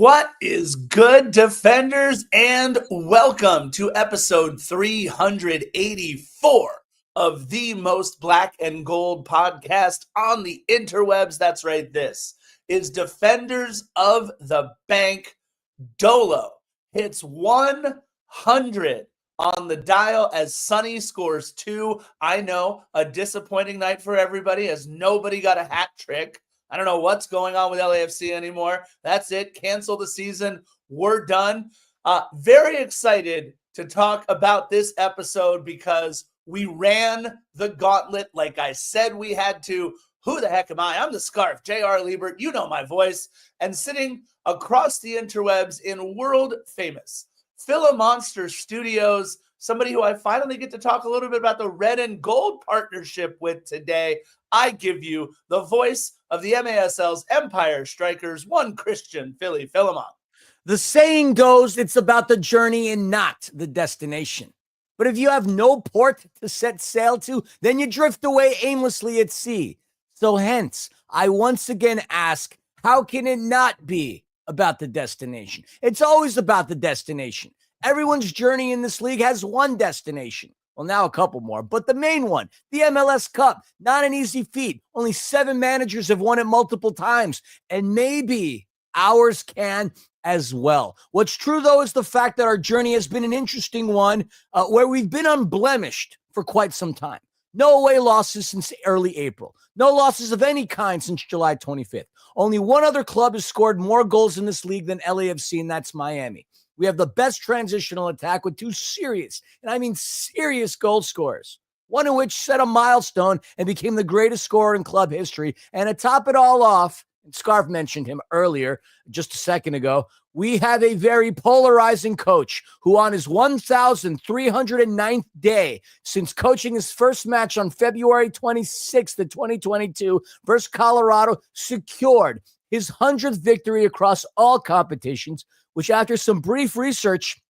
What is good, defenders, and welcome to episode 384 of the most black and gold podcast on the interwebs. That's right, this is Defenders of the Bank. Dolo hits 100 on the dial as Sonny scores 2. I know, a disappointing night for everybody as nobody got a hat trick. I don't know what's going on with LAFC anymore. That's it. Cancel the season. We're done. Very excited to talk about this episode because we ran the gauntlet like I said we had to. Who the heck am I? I'm the Scarf, J.R. Liebert. You know my voice. And sitting across the interwebs in world-famous Philomonster Studios, somebody who I finally get to talk a little bit about the red and gold partnership with today. I give you the voice of the MASL's Empire Strikers, one Christian Philly Philemon. The saying goes, it's about the journey and not the destination. But if you have no port to set sail to, then you drift away aimlessly at sea. So hence, I once again ask, how can it not be about the destination? It's always about the destination. Everyone's journey in this league has one destination. Well, now a couple more, but the main one, the MLS Cup, not an easy feat. Only 7 managers have won it multiple times, and maybe ours can as well. What's true, though, is the fact that our journey has been an interesting one where we've been unblemished for quite some time. No away losses since early April. No losses of any kind since July 25th. Only one other club has scored more goals in this league than LAFC, and that's Miami. We have the best transitional attack with 2 serious, and I mean serious goal scorers, one of which set a milestone and became the greatest scorer in club history. And to top it all off, and Scarf mentioned him earlier, just a second ago, we have a very polarizing coach who on his 1,309th day since coaching his first match on February 26th of 2022 versus Colorado secured his 100th victory across all competitions, which after some brief research,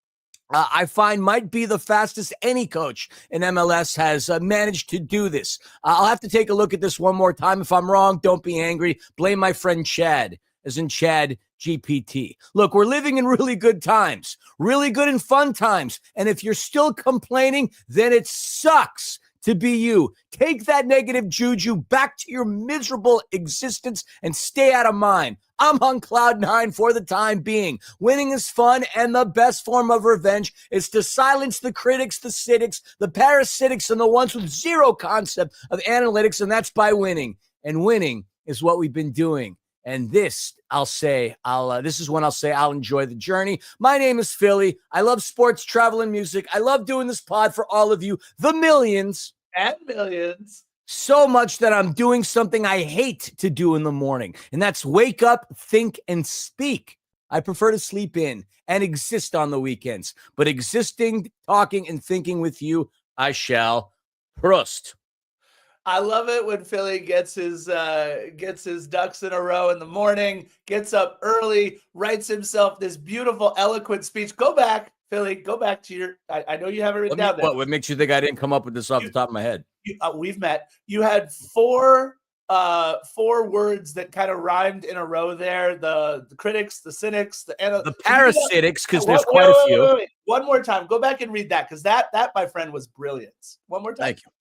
I find might be the fastest any coach in MLS has managed to do this. I'll have to take a look at this one more time. If I'm wrong, don't be angry. Blame my friend Chad, as in Chad GPT. Look, we're living in really good times, really good and fun times. And if you're still complaining, then it sucks to be you. Take that negative juju back to your miserable existence and stay out of mine. I'm on cloud 9 for the time being. Winning is fun, and the best form of revenge is to silence the critics, the cynics, the parasitics, and the ones with zero concept of analytics, and that's by winning. And winning is what we've been doing. And this, this is when I'll say I'll enjoy the journey. My name is Philly. I love sports, travel, and music. I love doing this pod for all of you, the millions and millions. So much that I'm doing something I hate to do in the morning, and that's wake up, think, and speak. I prefer to sleep in and exist on the weekends, but existing, talking, and thinking with you, I shall. Prost. I love it when Philly gets his ducks in a row in the morning, gets up early, writes himself this beautiful, eloquent speech. Go back, Philly. Go back to your. I know you have it written down there. What makes you think I didn't come up with this off the top of my head? We've met. You had four words that kind of rhymed in a row there. The critics, the cynics, the parasitics, because there's quite a few. Wait. One more time. Go back and read that, because that, my friend, was brilliant. One more time. Thank you.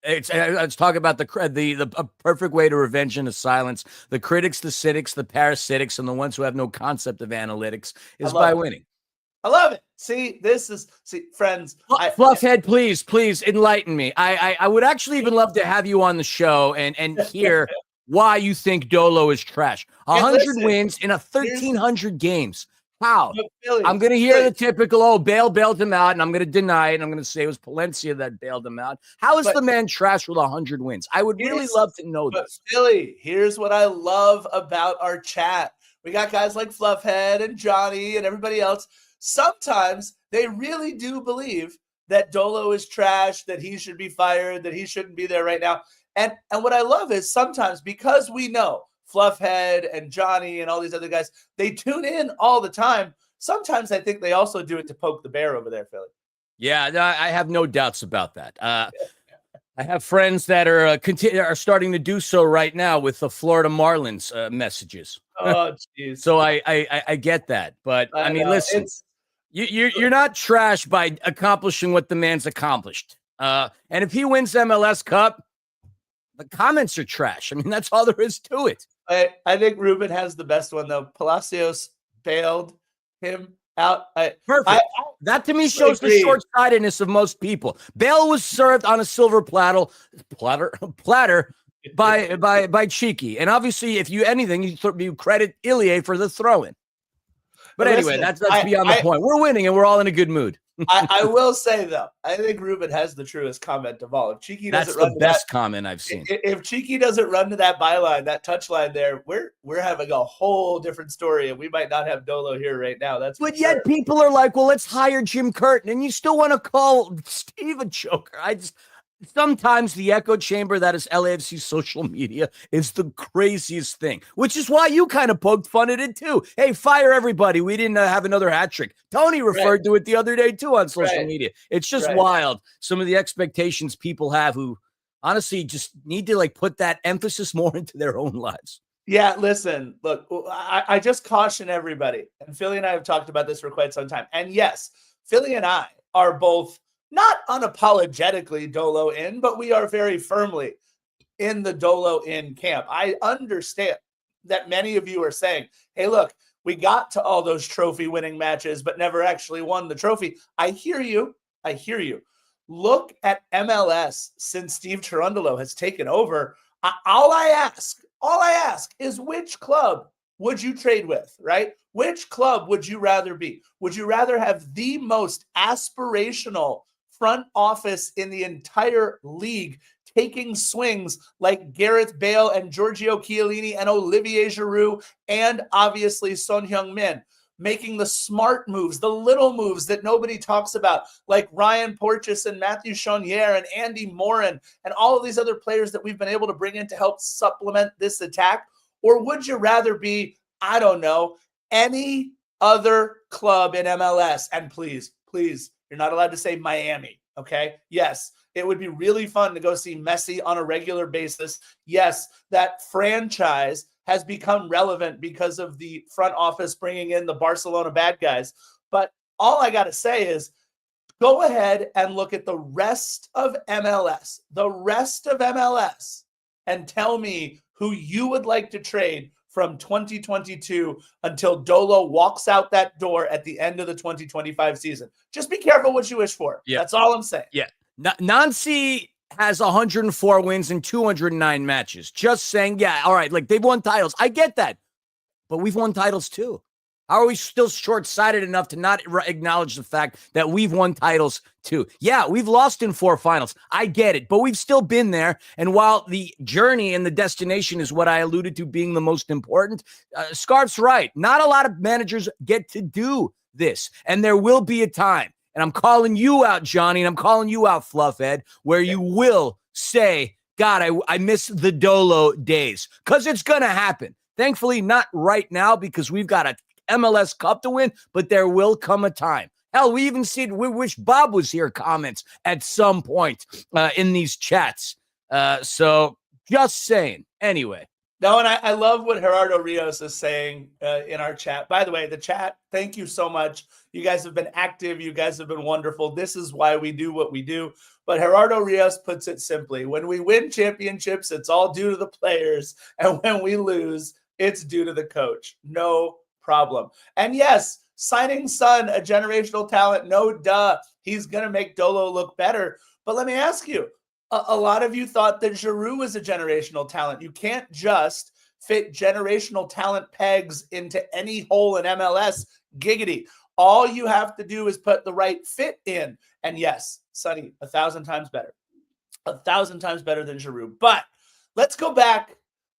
Let's talk about the perfect way to revenge into silence. The critics, the cynics, the parasitics, and the ones who have no concept of analytics is by winning. I love it. See, friends. Fluffhead, please enlighten me. I would actually even love to have you on the show and hear why you think Dolo is trash. 100 wins in 1,300 games. How? I'm going to hear the typical, Bale bailed him out, and I'm going to deny it, and I'm going to say it was Palencia that bailed him out. How is the man trash with 100 wins? I would really love to know this. Philly, here's what I love about our chat. We got guys like Fluffhead and Johnny and everybody else. Sometimes they really do believe that Dolo is trash, that he should be fired, that he shouldn't be there right now. And what I love is sometimes, because we know Fluffhead and Johnny and all these other guys, they tune in all the time. Sometimes I think they also do it to poke the bear over there, Philly. Yeah, I have no doubts about that. I have friends that are starting to do so right now with the Florida Marlins messages. Oh, jeez. So I get that, but I mean, know. listen, you're not trash by accomplishing what the man's accomplished. And if he wins MLS Cup, the comments are trash. I mean, that's all there is to it. I think Ruben has the best one though. Palacios bailed him out. Perfect. That to me shows the short-sightedness of most people. Bale was served on a silver platter by Cheeky, and obviously, if you anything, you credit Ilie for the throw-in. But anyway, that's beyond the point. We're winning, and we're all in a good mood. I will say though, I think Ruben has the truest comment of all. If Cheeky doesn't run the best comment I've seen. If Cheeky doesn't run to that byline, that touch line there, we're having a whole different story, and we might not have Dolo here right now. But yet people are like, well, let's hire Jim Curtin, and you still want to call Steve a joker. Sometimes the echo chamber that is LAFC social media is the craziest thing, which is why you kind of poked fun at it too. Hey, fire everybody. We didn't have another hat trick. Tony referred to it the other day too on social media. It's just wild. Some of the expectations people have who honestly just need to put that emphasis more into their own lives. Yeah, listen, look, I just caution everybody. And Philly and I have talked about this for quite some time. And yes, Philly and I are both not unapologetically Dolo in, but we are very firmly in the Dolo in camp. I understand that many of you are saying, hey, look, we got to all those trophy winning matches, but never actually won the trophy. I hear you. Look at MLS since Steve Cherundolo has taken over. All I ask is which club would you trade with, right? Which club would you rather be? Would you rather have the most aspirational front office in the entire league taking swings like Gareth Bale and Giorgio Chiellini and Olivier Giroud and obviously Son Heung-min, making the smart moves, the little moves that nobody talks about, like Ryan Porteous and Matthew Chonier and Andy Morin and all of these other players that we've been able to bring in to help supplement this attack? Or would you rather be, I don't know, any other club in MLS? And please, you're not allowed to say Miami, okay? Yes, it would be really fun to go see Messi on a regular basis. Yes, that franchise has become relevant because of the front office bringing in the Barcelona bad guys. But all I got to say is go ahead and look at the rest of MLS, and tell me who you would like to trade from 2022 until Dolo walks out that door at the end of the 2025 season. Just be careful what you wish for. Yeah. That's all I'm saying. Yeah. Nancy has 104 wins in 209 matches. Just saying, yeah, all right, they've won titles. I get that. But we've won titles too. How are we still short-sighted enough to not acknowledge the fact that we've won titles too? Yeah, we've lost in 4 finals. I get it, but we've still been there. And while the journey and the destination is what I alluded to being the most important, Scarf's right. Not a lot of managers get to do this, and there will be a time. And I'm calling you out, Johnny, and I'm calling you out, Fluffhead, where you will say, God, I miss the Dolo days, because it's going to happen. Thankfully, not right now, because we've got a MLS Cup to win, but there will come a time. Hell, we even see we wish Bob was here comments at some point in these chats. So just saying. Anyway. No, and I love what Gerardo Rios is saying in our chat. By the way, the chat, thank you so much. You guys have been active. You guys have been wonderful. This is why we do what we do. But Gerardo Rios puts it simply. When we win championships, it's all due to the players. And when we lose, it's due to the coach. No problem. And yes, signing Son, a generational talent, no duh. He's going to make Dolo look better. But let me ask you, a lot of you thought that Giroud was a generational talent. You can't just fit generational talent pegs into any hole in MLS. Giggity. All you have to do is put the right fit in. And yes, Sonny, 1,000 times better. 1,000 times better than Giroud. But let's go back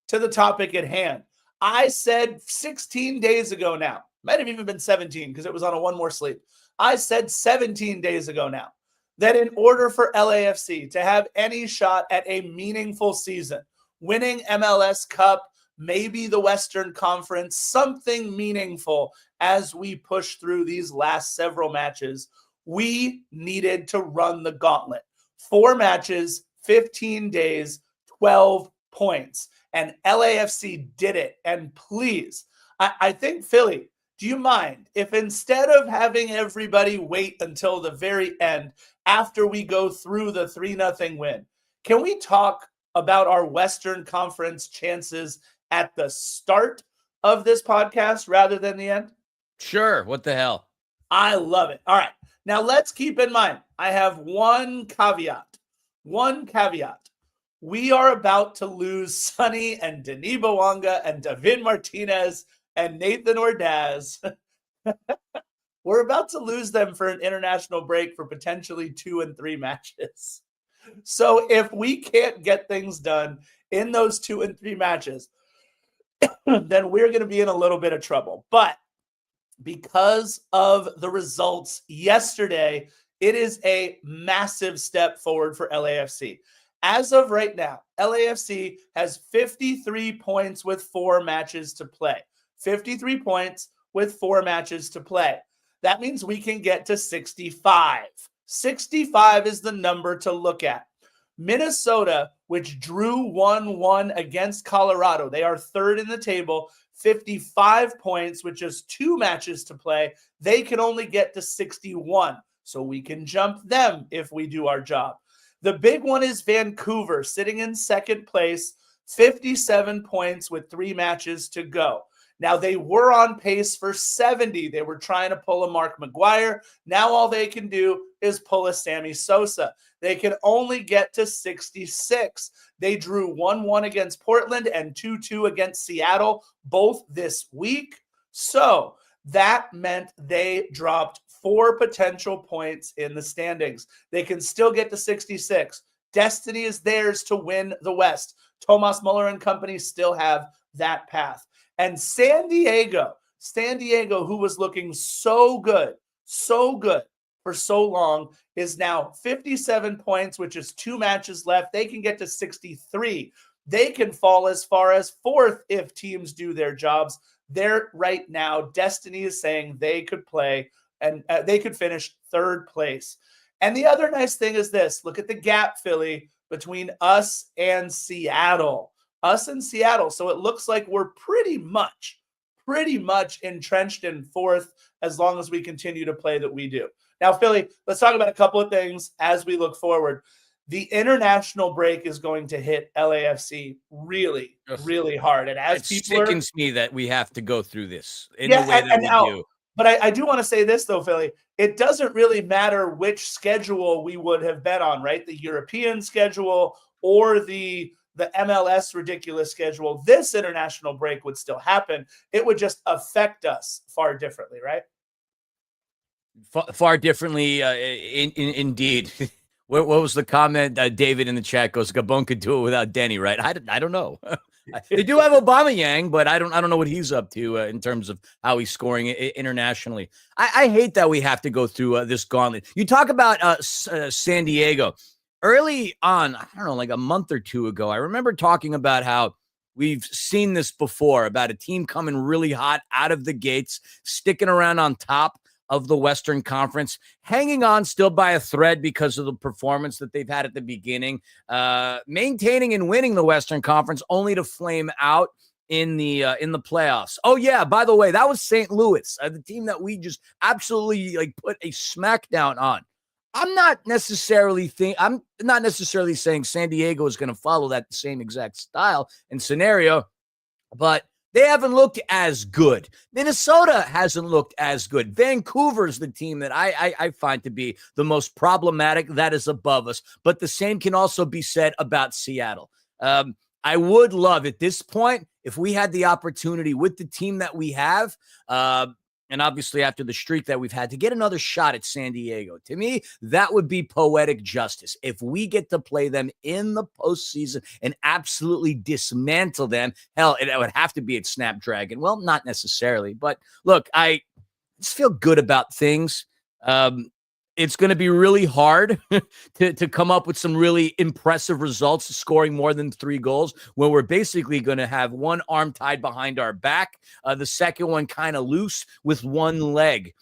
to the topic at hand. I said 16 days ago now, might have even been 17 because it was on a one more sleep. I said 17 days ago now that in order for LAFC to have any shot at a meaningful season, winning MLS Cup, maybe the Western Conference, something meaningful as we push through these last several matches, we needed to run the gauntlet. 4 matches, 15 days, 12 points. And LAFC did it. And please, I think, Philly, do you mind if instead of having everybody wait until the very end after we go through the 3-0 win, can we talk about our Western Conference chances at the start of this podcast rather than the end? Sure. What the hell? I love it. All right. Now let's keep in mind, I have one caveat. We are about to lose Sonny and Denis Bouanga and David Martinez and Nathan Ordaz. We're about to lose them for an international break for potentially 2 and 3 matches. So if we can't get things done in those 2 and 3 matches, then we're going to be in a little bit of trouble. But because of the results yesterday, it is a massive step forward for LAFC. As of right now, LAFC has 53 points with 4 matches to play. 53 points with 4 matches to play. That means we can get to 65. 65 is the number to look at. Minnesota, which drew 1-1 against Colorado, they are third in the table, 55 points with just 2 matches to play. They can only get to 61, so we can jump them if we do our job. The big one is Vancouver, sitting in second place, 57 points with 3 matches to go. Now, they were on pace for 70. They were trying to pull a Mark McGuire. Now all they can do is pull a Sammy Sosa. They can only get to 66. They drew 1-1 against Portland and 2-2 against Seattle, both this week. So that meant they dropped 4 potential points in the standings. They can still get to 66. Destiny is theirs to win the West. Thomas Muller and company still have that path. And San Diego, who was looking so good for so long, is now 57 points, which is 2 matches left. They can get to 63. They can fall as far as 4th if teams do their jobs. They're right now, Destiny is saying they could play and they could finish 3rd place. And the other nice thing is this. Look at the gap, Philly, between us and Seattle. So it looks like we're pretty much entrenched in 4th as long as we continue to play that we do. Now, Philly, let's talk about a couple of things as we look forward. The international break is going to hit LAFC really, really hard. And as it sickens me that we have to go through this in the way that we do. But I do want to say this, though, Philly. It doesn't really matter which schedule we would have bet on, right? The European schedule or the MLS ridiculous schedule. This international break would still happen. It would just affect us far differently, right? Far differently, indeed. What was the comment? David in the chat goes, Gabon could do it without Denny, right? I don't know. They do have Aubameyang, but I don't know what he's up to in terms of how he's scoring internationally. I hate that we have to go through this gauntlet. You talk about San Diego. Early on, I don't know, like a month or 2 ago, I remember talking about how we've seen this before, about a team coming really hot out of the gates, sticking around on top of the Western Conference, hanging on still by a thread because of the performance that they've had at the beginning, maintaining and winning the Western Conference, only to flame out in the playoffs. Oh yeah, by the way, that was St. Louis, the team that we just absolutely put a smackdown on. I'm not necessarily saying San Diego is going to follow that same exact style and scenario, but they haven't looked as good. Minnesota hasn't looked as good. Vancouver's the team that I find to be the most problematic. That is above us. But the same can also be said about Seattle. I would love at this point, if we had the opportunity with the team that we have, and obviously after the streak that we've had, to get another shot at San Diego. To me, that would be poetic justice. If we get to play them in the postseason and absolutely dismantle them, hell, it would have to be at Snapdragon. Well, not necessarily. But look, I just feel good about things. It's going to be really hard to come up with some really impressive results, scoring more than 3 goals, when we're basically going to have one arm tied behind our back, the second one kind of loose with one leg.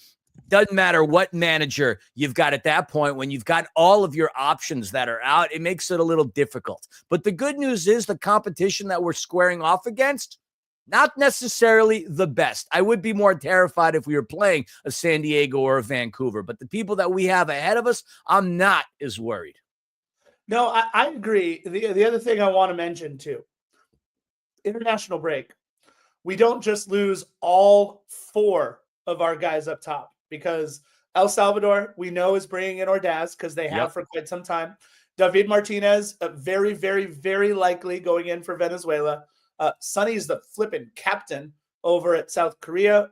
Doesn't matter what manager you've got at that point. When you've got all of your options that are out, it makes it a little difficult. But the good news is the competition that we're squaring off against, not necessarily the best. I would be more terrified if we were playing a San Diego or a Vancouver. But the people that we have ahead of us, I'm not as worried. No, I agree. The other thing I want to mention too, international break. We don't just lose all 4 of our guys up top, because El Salvador, we know, is bringing in Ordaz because they have for quite some time. David Martinez, very, very, very likely going in for Venezuela. Sonny is the flipping captain over at South Korea.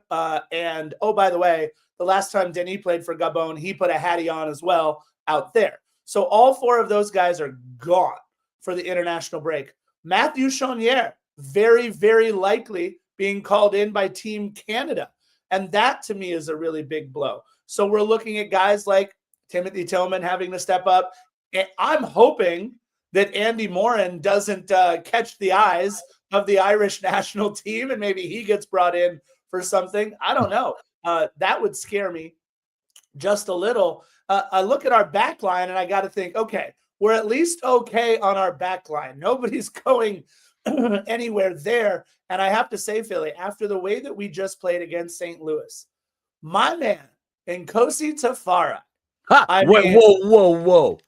And, oh, by the way, the last time Denis played for Gabon, he put a hattie on as well out there. So all 4 of those guys are gone for the international break. Matthew Chonier, very, very likely being called in by Team Canada. And that, to me, is a really big blow. So we're looking at guys like Timothy Tillman having to step up. And I'm hoping that Andy Moran doesn't catch the eyes of the Irish national team and maybe he gets brought in for something. I don't know. That would scare me just a little. I look at our back line and I got to think, okay, we're at least okay on our back line. Nobody's going anywhere there. And I have to say, Philly, after the way that we just played against St. Louis, my man, Nkosi Tafara. Whoa.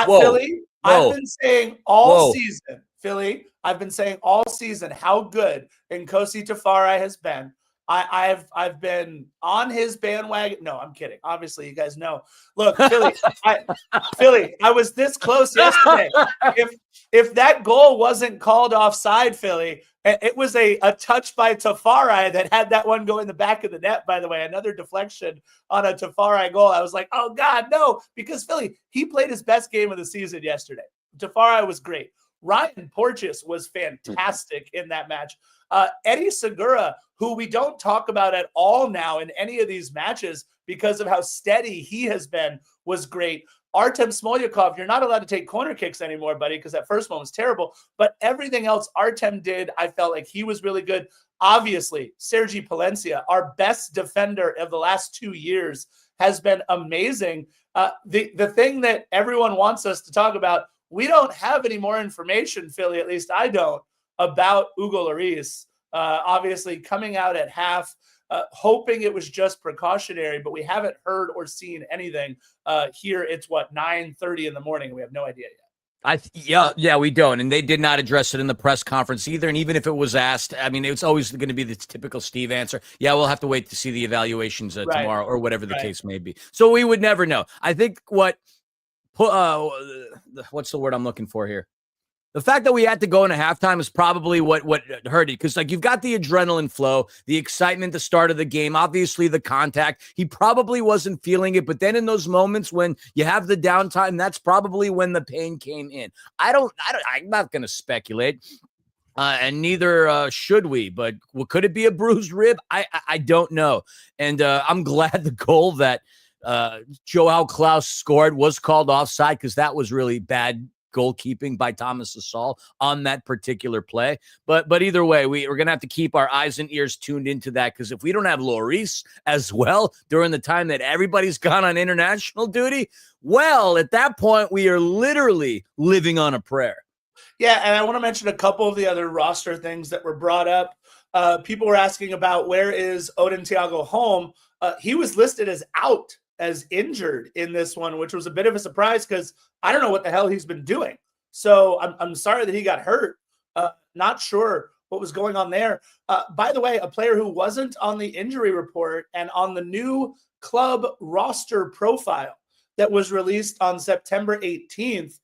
Philly, I've been saying all season, Philly, I've been saying all season how good Nkosi Tafara has been. I've been on his bandwagon. No, I'm kidding. Obviously, you guys know. Look, Philly, I was this close yesterday. If that goal wasn't called offside, Philly, it was a touch by Tafari that had that one go in the back of the net, by the way. Another deflection on a Tafari goal. I was like, oh, God, no. Because, Philly, he played his best game of the season yesterday. Tafari was great. Ryan Porteous was fantastic in that match. Eddie Segura, who we don't talk about at all now in any of these matches because of how steady he has been, was great. Artem Smolyakov, you're not allowed to take corner kicks anymore, buddy, because that first one was terrible. But everything else Artem did, I felt like he was really good. Obviously, Sergi Palencia, our best defender of the last 2 years, has been amazing. The thing that everyone wants us to talk about, we don't have any more information, Philly, at least I don't, about Hugo Lloris. Obviously, coming out at half, hoping it was just precautionary, but we haven't heard or seen anything. Here, it's 9:30 in the morning. We have no idea yet. Yeah, we don't. And they did not address it in the press conference either. And even if it was asked, I mean, it's always going to be the typical Steve answer. Yeah, we'll have to wait to see the evaluations tomorrow or whatever the case may be. So we would never know. I think what's the word I'm looking for here? The fact that we had to go into halftime is probably what hurt it, because you've got the adrenaline flow, the excitement, the start of the game, obviously the contact. He probably wasn't feeling it, but then in those moments when you have the downtime, that's probably when the pain came in. I'm not going to speculate, and neither should we. But could it be a bruised rib? I don't know, and I'm glad the goal that Joao Klaus scored was called offside, because that was really bad goalkeeping by Thomas Asal on that particular play. But either way, we're going to have to keep our eyes and ears tuned into that, because if we don't have Lloris as well during the time that everybody's gone on international duty, well, at that point, we are literally living on a prayer. Yeah, and I want to mention a couple of the other roster things that were brought up. People were asking about where is Odin Thiago Holm. He was listed as out, as injured in this one, which was a bit of a surprise because I don't know what the hell he's been doing. So I'm sorry that he got hurt. Not sure what was going on there. By the way, a player who wasn't on the injury report and on the new club roster profile that was released on September 18th,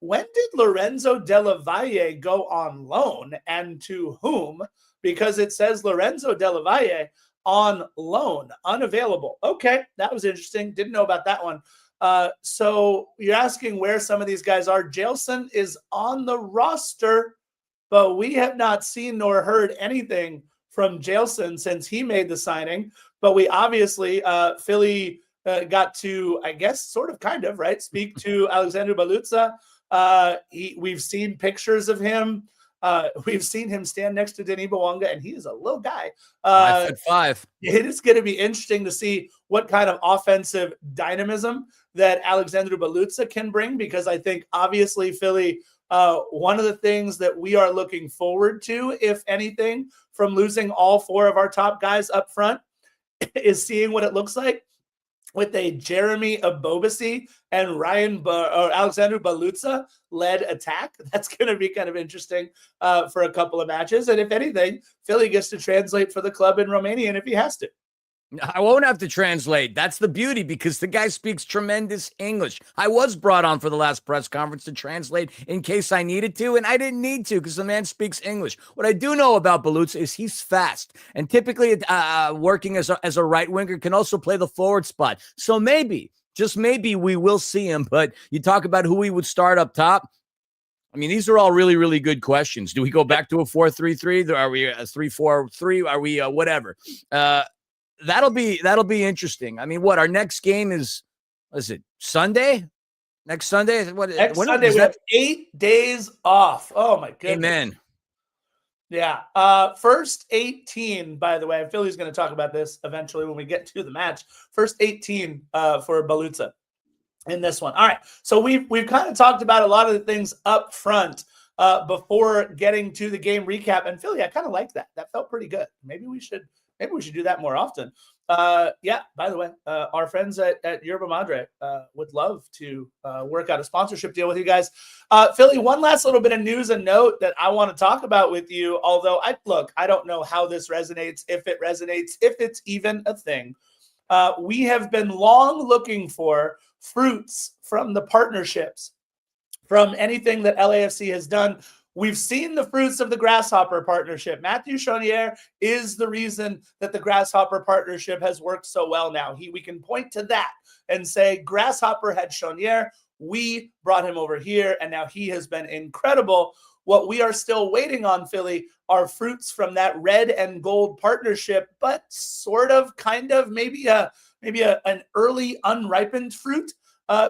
when did Lorenzo Della Valle go on loan, and to whom? Because it says Lorenzo Della Valle on loan, unavailable. Okay, that was interesting. Didn't know about that one. So you're asking where some of these guys are. Jailson is on the roster, but we have not seen nor heard anything from Jailson since he made the signing. But we obviously, Philly got to, I guess, sort of, kind of, right, speak to Alexander Balutza. We've seen pictures of him We've seen him stand next to Denis Bouanga, and he is a little guy. 5'5". It is going to be interesting to see what kind of offensive dynamism that Alexandru Balutza can bring, because I think obviously Philly, one of the things that we are looking forward to, if anything, from losing all four of our top guys up front is seeing what it looks like with a Jeremy Abobasi and Alexandru Balutza led attack. That's going to be kind of interesting for a couple of matches. And if anything, Philly gets to translate for the club in Romanian if he has to. I won't have to translate. That's the beauty, because the guy speaks tremendous English. I was brought on for the last press conference to translate in case I needed to, and I didn't need to because the man speaks English. What I do know about Balutza is he's fast, and typically working as a right winger, can also play the forward spot. So maybe, just maybe, we will see him. But you talk about who we would start up top. I mean, these are all really, really good questions. Do we go back to a 4-3-3? Are we a 3-4-3? Are we whatever? That'll be interesting. I mean, what, our next game is it Sunday? Next Sunday? Next Sunday, we have 8 days off. Oh my goodness. Amen. Yeah. First 18, by the way, Philly's going to talk about this eventually when we get to the match. First 18 for Balutza in this one. All right. So we've kind of talked about a lot of the things up front before getting to the game recap. And Philly, I kind of like that. That felt pretty good. Maybe we should do that more often. Yeah, by the way, our friends at Yerba Madre would love to work out a sponsorship deal with you guys. Philly, one last little bit of news and note that I want to talk about with you, although I don't know how this resonates, if it's even a thing. We have been long looking for fruits from the partnerships, from anything that LAFC has done. We've seen the fruits of the Grasshopper partnership. Matthew Chonier is the reason that the Grasshopper partnership has worked so well now. We can point to that and say Grasshopper had Chonier. We brought him over here, and now he has been incredible. What we are still waiting on, Philly, are fruits from that red and gold partnership, but sort of, kind of, maybe an early unripened fruit.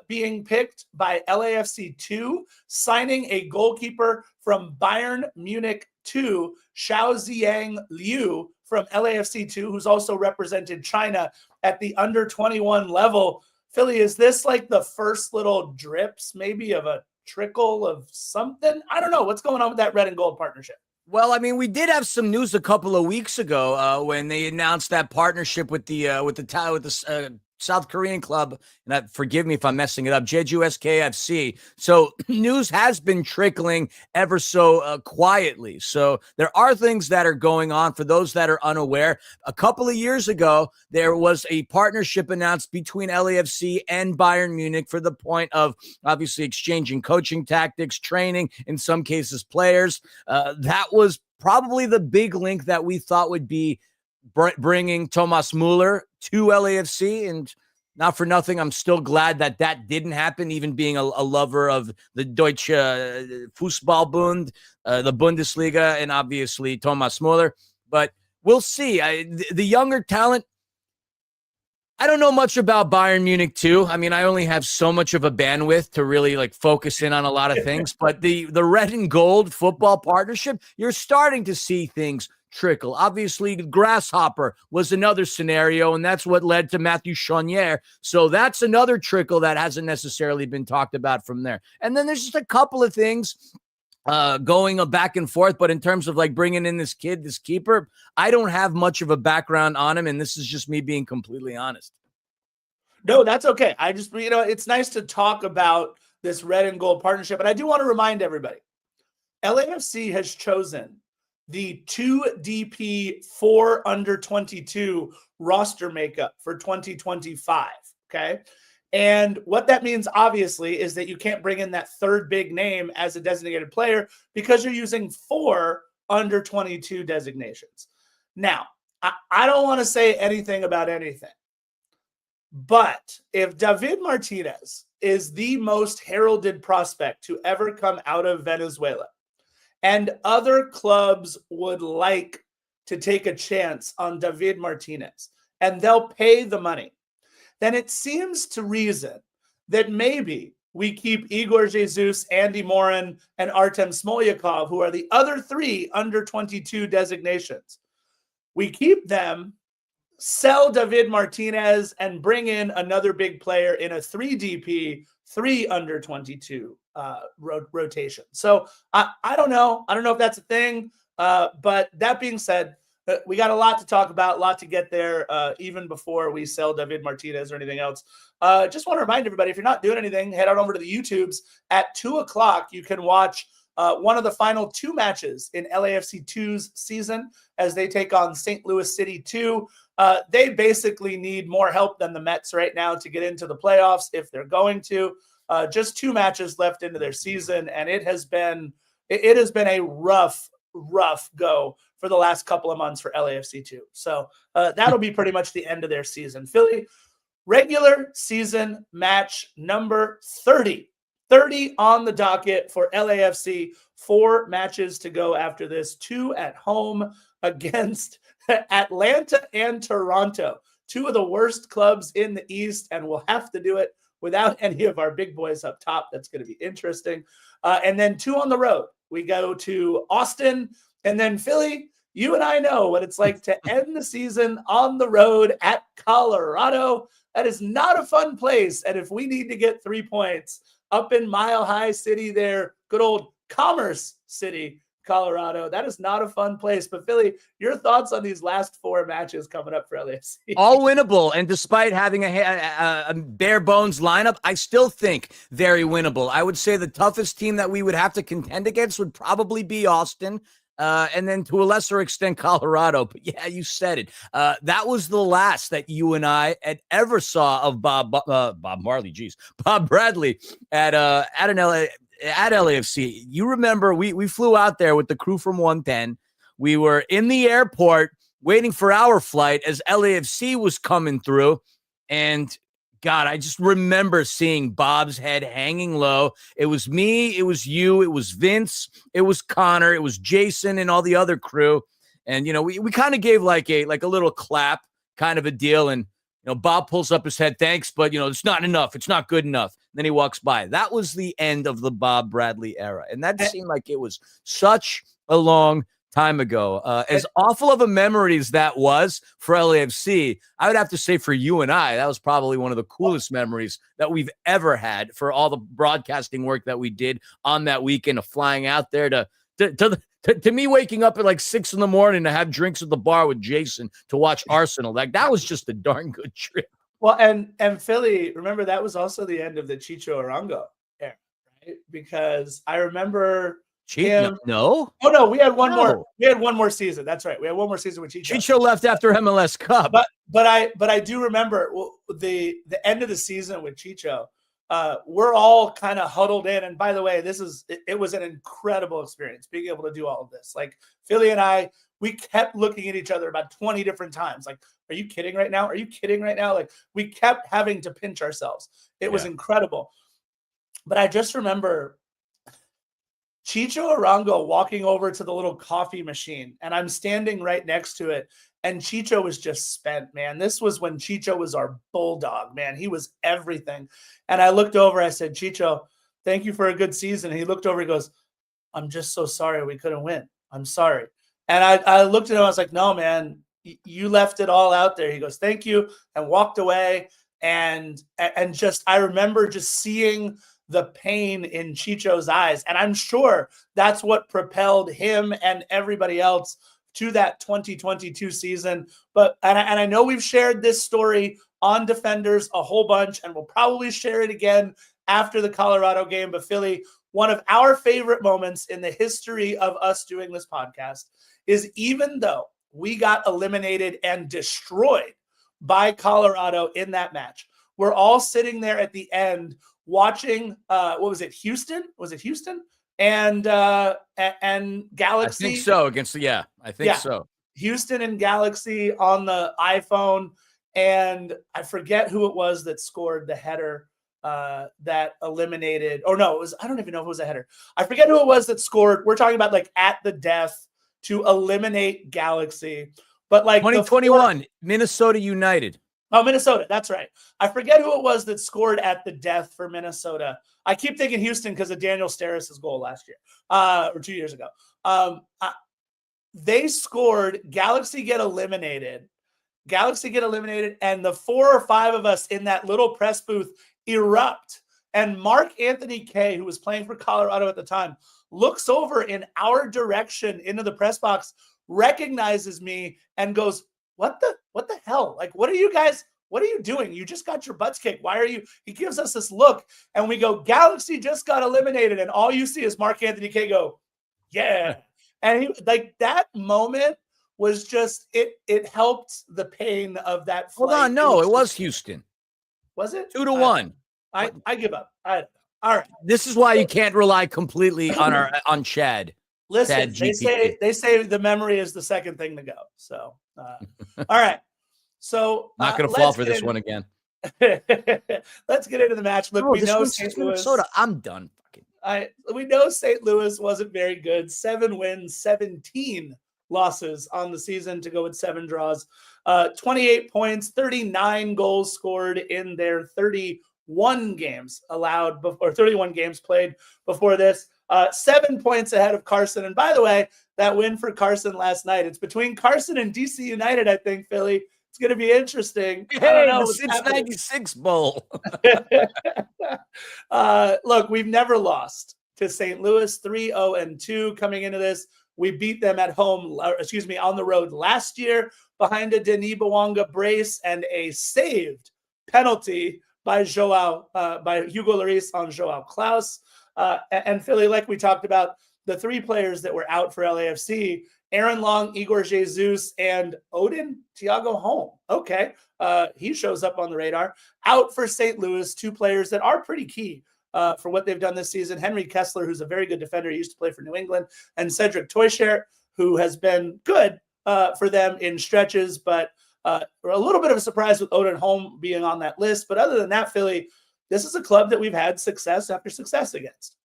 Being picked by LAFC 2, signing a goalkeeper from Bayern Munich 2, Xiaoziang Liu from LAFC 2, who's also represented China at the under-21 level. Philly, is this like the first little drips maybe of a trickle of something? I don't know. What's going on with that red and gold partnership? Well, I mean, we did have some news a couple of weeks ago when they announced that partnership with the South Korean club, and forgive me if I'm messing it up, Jeju SKFC. So news has been trickling ever so quietly. So there are things that are going on. For those that are unaware, a couple of years ago, there was a partnership announced between LAFC and Bayern Munich for the point of obviously exchanging coaching tactics, training, in some cases players. That was probably the big link that we thought would be bringing Thomas Müller to LAFC, and not for nothing, I'm still glad that didn't happen, even being a lover of the Deutsche Fußballbund, the Bundesliga, and obviously Thomas Müller. But we'll see. The younger talent, I don't know much about Bayern Munich too. I mean, I only have so much of a bandwidth to really focus in on a lot of things, but the red and gold football partnership, you're starting to see things trickle. Obviously, the Grasshopper was another scenario, and that's what led to Matthew Chonier. So that's another trickle that hasn't necessarily been talked about from there. And then there's just a couple of things going back and forth, but in terms of bringing in this keeper, I don't have much of a background on him, and this is just me being completely honest. No, that's okay. I just, it's nice to talk about this red and gold partnership, and I do want to remind everybody, LAFC has chosen the 2DP 4 under 22 roster makeup for 2025. Okay. And what that means, obviously, is that you can't bring in that third big name as a designated player because you're using 4 under 22 designations. Now, I don't want to say anything about anything, but if David Martinez is the most heralded prospect to ever come out of Venezuela, and other clubs would like to take a chance on David Martinez, and they'll pay the money, then it seems to reason that maybe we keep Igor Jesus, Andy Morin, and Artem Smolyakov, who are the other 3 under 22 designations. We keep them, sell David Martinez, and bring in another big player in a 3DP, 3 under 22 rotation. So I don't know. I don't know if that's a thing. But that being said, we got a lot to talk about, a lot to get there, even before we sell David Martinez or anything else. Just want to remind everybody, if you're not doing anything, head on over to the YouTubes. At 2 o'clock, you can watch one of the final 2 matches in LAFC 2's season as they take on St. Louis City 2. They basically need more help than the Mets right now to get into the playoffs if they're going to. Just 2 matches left into their season, and it has been a rough go for the last couple of months for LAFC 2. So that'll be pretty much the end of their season. Philly, regular season match number 30. 30 on the docket for LAFC. 4 matches to go after this. 2 at home against Atlanta and Toronto. 2 of the worst clubs in the East, and we'll have to do it without any of our big boys up top. That's going to be interesting. And then 2 on the road. We go to Austin, and then Philly. You and I know what it's like to end the season on the road at Colorado. That is not a fun place. And if we need to get 3 points up in Mile High City there, good old Commerce City, Colorado, that is not a fun place. But Philly, your thoughts on these last 4 matches coming up for LAFC? All winnable, and despite having a bare bones lineup, I still think very winnable. I would say the toughest team that we would have to contend against would probably be Austin. And then to a lesser extent, Colorado. But yeah, you said it. That was the last that you and I had ever saw of Bob Bradley at LAFC. You remember we flew out there with the crew from 110. We were in the airport waiting for our flight as LAFC was coming through. And God, I just remember seeing Bob's head hanging low. It was me, it was you, it was Vince, it was Connor, it was Jason and all the other crew. And, we kind of gave like a little clap kind of a deal. And, Bob pulls up his head, thanks, but, it's not enough. It's not good enough. And then he walks by. That was the end of the Bob Bradley era. And that seemed like it was such a long time ago. As awful of a memory as that was for LAFC, I would have to say for you and I, that was probably one of the coolest memories that we've ever had for all the broadcasting work that we did on that weekend of flying out there to me waking up at like 6 a.m. to have drinks at the bar with Jason to watch Arsenal. Like that was just a darn good trip. Well, and Philly, remember that was also the end of the Chicho Arango era, right? Because I remember No. Oh no, we had one more. We had one more season. That's right. We had one more season with Chicho. Chicho left after MLS Cup. But I do remember the end of the season with Chicho. We're all kind of huddled in. And by the way, it was an incredible experience being able to do all of this. Like Philly and I, we kept looking at each other about 20 different times. Like, are you kidding right now? Are you kidding right now? Like we kept having to pinch ourselves. It was incredible. But I just remember Chicho Arango walking over to the little coffee machine, and I'm standing right next to it. And Chicho was just spent, man. This was when Chicho was our bulldog, man. He was everything. And I looked over, I said, Chicho, thank you for a good season. And he looked over, he goes, I'm just so sorry we couldn't win. I'm sorry. And I looked at him, I was like, no, man, you left it all out there. He goes, thank you, and walked away. And just, I remember just seeing the pain in Chicho's eyes. And I'm sure that's what propelled him and everybody else to that 2022 season. But I know we've shared this story on Defenders a whole bunch, and we'll probably share it again after the Colorado game. But Philly, one of our favorite moments in the history of us doing this podcast is even though we got eliminated and destroyed by Colorado in that match, we're all sitting there at the end watching, what was it, Houston? Was it Houston? And Galaxy? I think so. I think so. Houston and Galaxy on the iPhone. And I forget who it was that scored the header that eliminated. Or no, I don't even know if it was a header. I forget who it was that scored. We're talking about like at the death to eliminate Galaxy. But like 2021, Minnesota United. Oh, Minnesota. That's right. I forget who it was that scored at the death for Minnesota. I keep thinking Houston because of Daniel Steris's goal last year or 2 years ago. They scored. Galaxy get eliminated, and the 4 or 5 of us in that little press booth erupt. And Mark Anthony Kay, who was playing for Colorado at the time, looks over in our direction into the press box, recognizes me, and goes, what the hell? Like, what are you doing? You just got your butts kicked. Why are you? He gives us this look, and we go, Galaxy just got eliminated. And all you see is Mark Anthony Kay go, yeah. And he, like, that moment was just, it helped the pain of that flight. Hold on, no, it was Houston. Was it? 2-1. I give up. All right. This is why you can't rely completely on Chad. Listen, they say the memory is the second thing to go. So, all right. So not going to fall for this one again. Let's get into the match. Look, we know St. Louis. Minnesota. I'm done. We know St. Louis wasn't very good. 7 wins, 17 losses on the season to go with 7 draws. 28 points, 39 goals scored in their 31 games allowed before, 31 games played before this. 7 points ahead of Carson. And by the way, that win for Carson last night, it's between Carson and DC United, I think, Philly. It's going to be interesting. Hey, the Since 96 Bowl. Look, we've never lost to St. Louis, 3-0-2 coming into this. We beat them at home, on the road last year behind a Denis Bouanga brace and a saved penalty by Hugo Lloris on Joao Klaus. And Philly, like we talked about, the 3 players that were out for LAFC, Aaron Long, Igor Jesus, and Odin Thiago Holm. Okay. He shows up on the radar. Out for St. Louis, 2 players that are pretty key for what they've done this season. Henry Kessler, who's a very good defender, he used to play for New England, and Cedric Toysher, who has been good for them in stretches, but a little bit of a surprise with Odin Holm being on that list. But other than that, Philly, this is a club that we've had success after success against.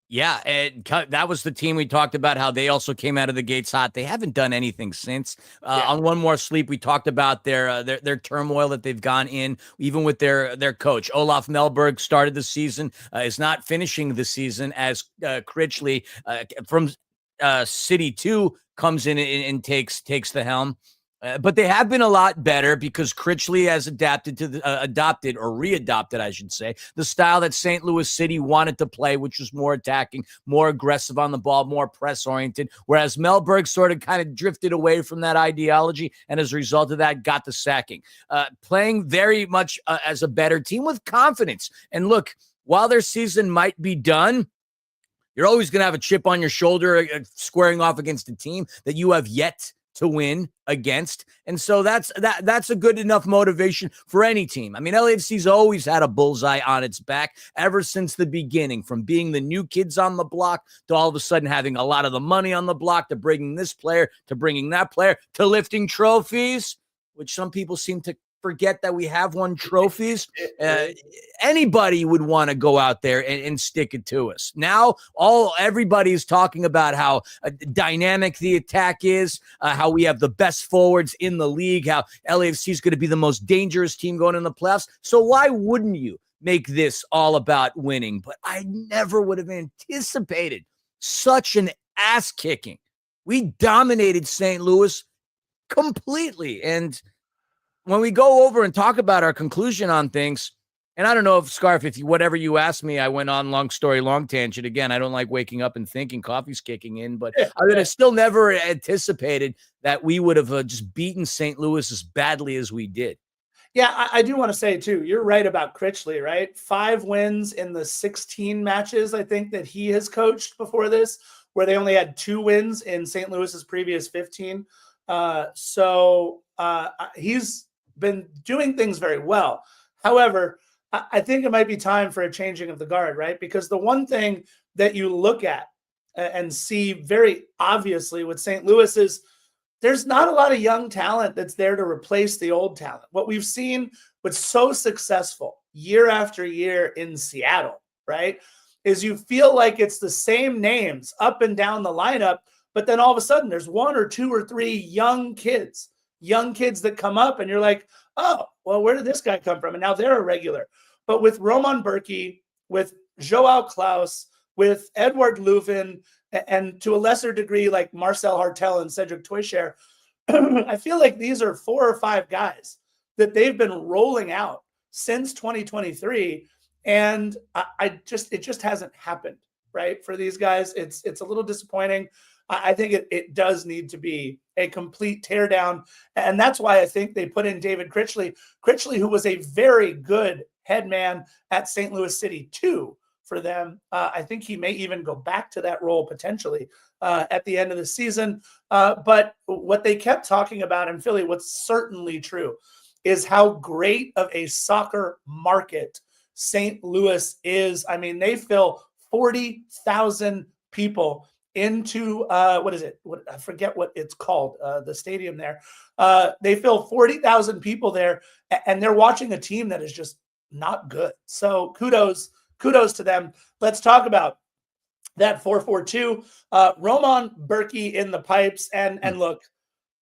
Yeah, and that was the team we talked about, how they also came out of the gates hot. They haven't done anything since. On One More Sleep, we talked about their turmoil that they've gone in, even with their coach. Olaf Melberg started the season, is not finishing the season, as Critchley from City 2 comes in and takes the helm. But they have been a lot better because Critchley has adopted, I should say, the style that St. Louis City wanted to play, which was more attacking, more aggressive on the ball, more press-oriented, whereas Melberg sort of kind of drifted away from that ideology, and as a result of that, got the sacking. Playing very much as a better team with confidence. And look, while their season might be done, you're always going to have a chip on your shoulder squaring off against a team that you have yet to win against. And so that's a good enough motivation for any team. I mean, LAFC's always had a bullseye on its back ever since the beginning, from being the new kids on the block to all of a sudden having a lot of the money on the block, to bringing this player, to bringing that player, to lifting trophies, which some people seem to forget that we have won trophies. Anybody would want to go out there and stick it to us. Now, everybody is talking about how dynamic the attack is, how we have the best forwards in the league, how LAFC is going to be the most dangerous team going in the playoffs. So why wouldn't you make this all about winning? But I never would have anticipated such an ass kicking. We dominated St. Louis completely. And when we go over and talk about our conclusion on things, and I don't know if, Scarf, whatever you asked me, I went on long story, long tangent. Again, I don't like waking up and thinking coffee's kicking in, but I still never anticipated that we would have just beaten St. Louis as badly as we did. Yeah, I do want to say, too, you're right about Critchley, right? 5 wins in the 16 matches, I think, that he has coached before this, where they only had 2 wins in St. Louis's previous 15. So he's been doing things very well. However, I think it might be time for a changing of the guard, right? Because the one thing that you look at and see very obviously with St. Louis is there's not a lot of young talent that's there to replace the old talent. What we've seen what's so successful year after year in Seattle, right, is you feel like it's the same names up and down the lineup, but then all of a sudden there's 1 or 2 or 3 young kids that come up and you're like, oh, well, where did this guy come from? And now they're a regular. But with Roman Berkey, with Joao Klaus, with Edward Leuven, and to a lesser degree, like Marcel Hartel and Cedric Toysher, I feel like these are 4 or 5 guys that they've been rolling out since 2023. And it just hasn't happened, right? For these guys, it's a little disappointing. I think it does need to be a complete teardown. And that's why I think they put in David Critchley, who was a very good head man at St. Louis City too for them. I think he may even go back to that role potentially at the end of the season. But what they kept talking about in Philly, what's certainly true, is how great of a soccer market St. Louis is. I mean, they fill 40,000 people into what is it? I forget what it's called, the stadium there. They fill 40,000 people there, and they're watching a team that is just not good. So kudos to them. Let's talk about that 4-4-2. Roman Berkey in the pipes. And look,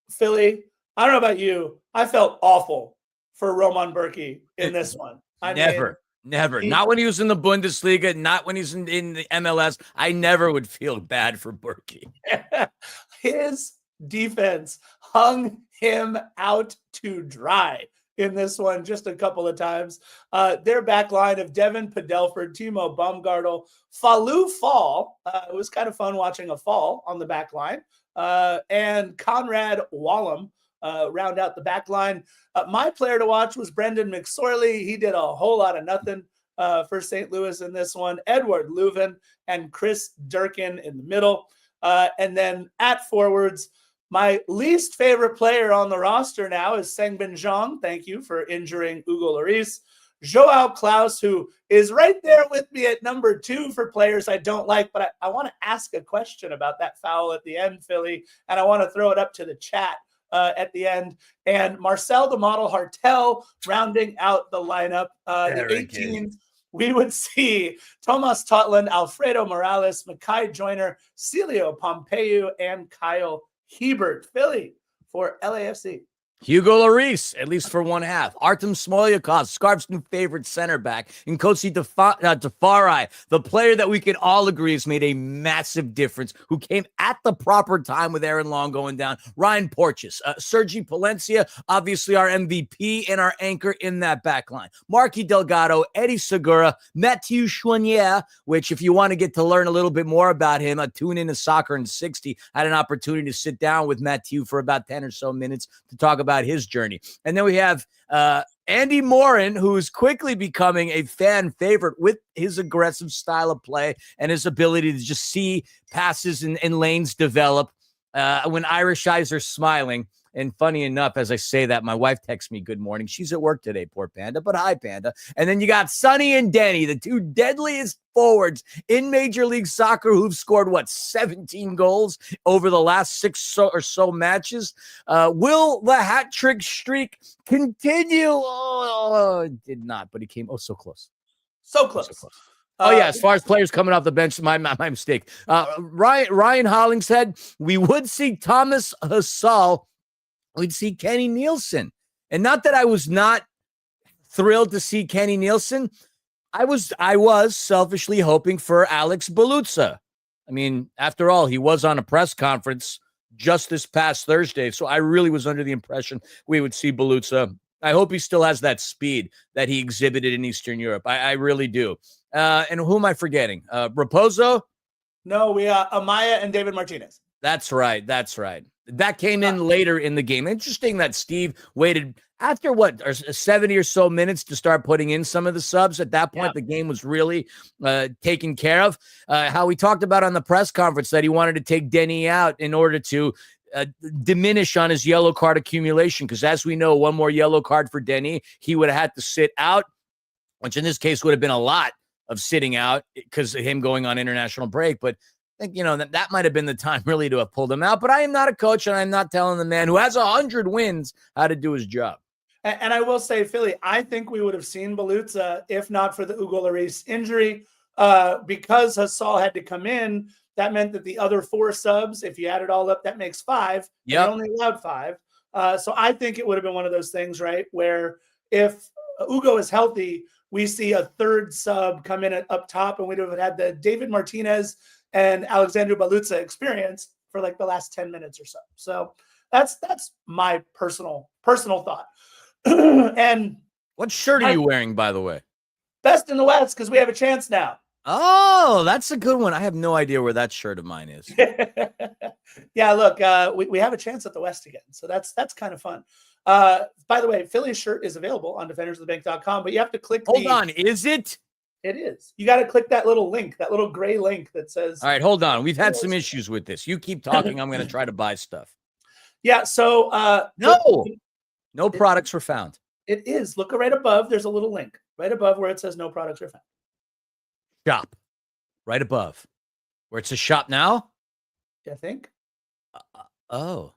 Philly, I don't know about you, I felt awful for Roman Berkey in this one. Never. Not when he was in the Bundesliga, not when he's in the MLS. I never would feel bad for Berkey. His defense hung him out to dry in this one just a couple of times. Their back line of Devin Padelford, Timo Baumgartel, Falou Fall. It was kind of fun watching a fall on the back line. And Conrad Wallum round out the back line. My player to watch was Brendan McSorley. He did a whole lot of nothing for St. Louis in this one. Edward Leuven and Chris Durkin in the middle. And then at forwards, my least favorite player on the roster now is Sengbin Zhang. Thank you for injuring Hugo Lloris. Joao Klaus, who is right there with me at number 2 for players I don't like, but I want to ask a question about that foul at the end, Philly, and I want to throw it up to the chat at the end. And Marcel the Model Hartel rounding out the lineup. The 18s, we would see Thomas Totland, Alfredo Morales, Makai Joyner, Celio Pompeu, and Kyle Hebert. Philly for LAFC. Hugo Lloris, at least for one half. Artem Smolyakov, Scarp's new favorite center back. And Kosi Tafari, the player that we can all agree has made a massive difference, who came at the proper time with Aaron Long going down. Ryan Porteous, Sergi Palencia, obviously our MVP and our anchor in that back line. Marky Delgado, Eddie Segura, Mathieu Chouanier, which if you want to get to learn a little bit more about him, tune in to Soccer in 60. I had an opportunity to sit down with Mathieu for about 10 or so minutes to talk about his journey. And then we have Andy Morin, who's quickly becoming a fan favorite with his aggressive style of play and his ability to just see passes and lanes develop when Irish eyes are smiling. And funny enough, as I say that, my wife texts me, good morning. She's at work today, poor Panda, but hi, Panda. And then you got Sonny and Denny, the 2 deadliest forwards in Major League Soccer who've scored, 17 goals over the last 6 or so matches. Will the hat trick streak continue? Oh, it did not, but he came so close. So close. As far as players coming off the bench, my mistake. Ryan Hollingshead, we would see Thomas Hasal. We'd see Kenny Nielsen. And not that I was not thrilled to see Kenny Nielsen. I was selfishly hoping for Alex Belutza. I mean, after all, he was on a press conference just this past Thursday. So I really was under the impression we would see Belutza. I hope he still has that speed that he exhibited in Eastern Europe. I really do. And who am I forgetting? Raposo? No, we Amaya and David Martinez. That's right. That came in later in the game. Interesting that Steve waited after 70 or so minutes to start putting in some of the subs. At that point, the game was really taken care of. How we talked about on the press conference that he wanted to take Denny out in order to diminish on his yellow card accumulation. Because as we know, one more yellow card for Denny, he would have had to sit out, which in this case would have been a lot of sitting out because of him going on international break. But I think, that might have been the time really to have pulled him out. But I am not a coach, and I'm not telling the man who has 100 wins how to do his job. And I will say, Philly, I think we would have seen Belutza if not for the Hugo Lloris injury. Because Hasal had to come in, that meant that the other 4 subs, if you add it all up, that makes 5. Yeah, only allowed 5. So I think it would have been one of those things, right, where if Ugo is healthy, we see a third sub come in up top, and we'd have had the David Martinez and Alexandru Balutza experience for like the last 10 minutes or so. So that's my personal thought. And what shirt are you wearing, by the way? Best in the West, because we have a chance now. Oh, that's a good one. I have no idea where that shirt of mine is. Yeah, look, we have a chance at the West again. So that's kind of fun. By the way, Philly's shirt is available on defendersofthebank.com, but you have to click. Hold on, is it? It is. You got to click that little link, that little gray link that says. All right, hold on. We've had some issues with this. You keep talking. I'm going to try to buy stuff. Yeah. So no products were found. It is. Look right above. There's a little link right above where it says no products were found. Shop. Right above. Where it says shop now? I think. Oh.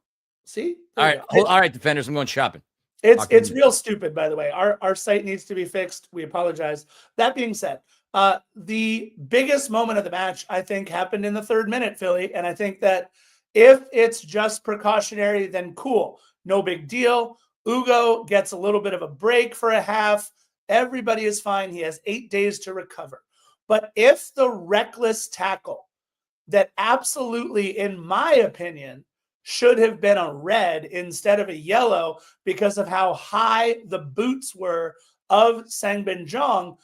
See? All right. All right, defenders. I'm going shopping. It's real stupid, by the way. Our site needs to be fixed. We apologize. That being said, the biggest moment of the match, I think, happened in the 3rd minute, Philly. And I think that if it's just precautionary, then cool. No big deal. Ugo gets a little bit of a break for a half. Everybody is fine. He has 8 days to recover. But if the reckless tackle that absolutely, in my opinion, should have been a red instead of a yellow because of how high the boots were of Sangbin Jong,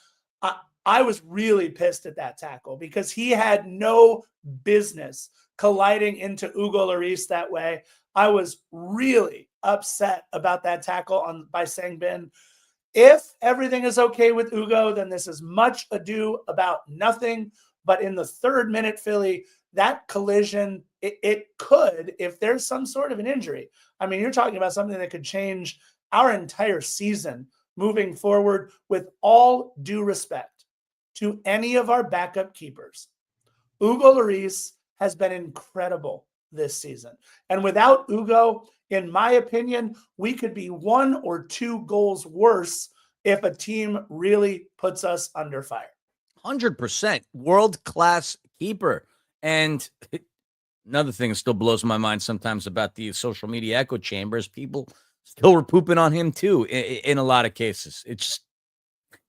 I was really pissed at that tackle because he had no business colliding into Ugo Lloris that way. I was really upset about that tackle by Sangbin. If everything is okay with Ugo, then this is much ado about nothing. But in the 3rd minute, Philly, that collision, it could, if there's some sort of an injury. I mean, you're talking about something that could change our entire season moving forward. With all due respect to any of our backup keepers, Ugo Lloris has been incredible this season. And without Ugo, in my opinion, we could be 1 or 2 goals worse if a team really puts us under fire. 100%. World-class keeper. And another thing that still blows my mind sometimes about the social media echo chambers, people still were pooping on him too in a lot of cases. It just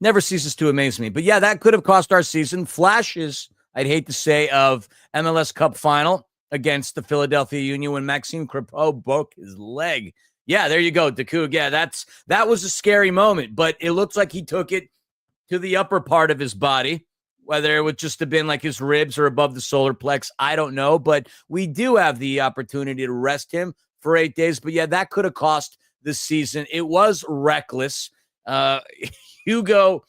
never ceases to amaze me. But yeah, that could have cost our season. Flashes, I'd hate to say, of MLS Cup final against the Philadelphia Union when Maxime Crepeau broke his leg. Yeah, there you go, Daku. Yeah, that was a scary moment, but it looks like he took it to the upper part of his body, whether it would just have been like his ribs or above the solar plex. I don't know, but we do have the opportunity to rest him for 8 days. But yeah, that could have cost the season. It was reckless. Hugo,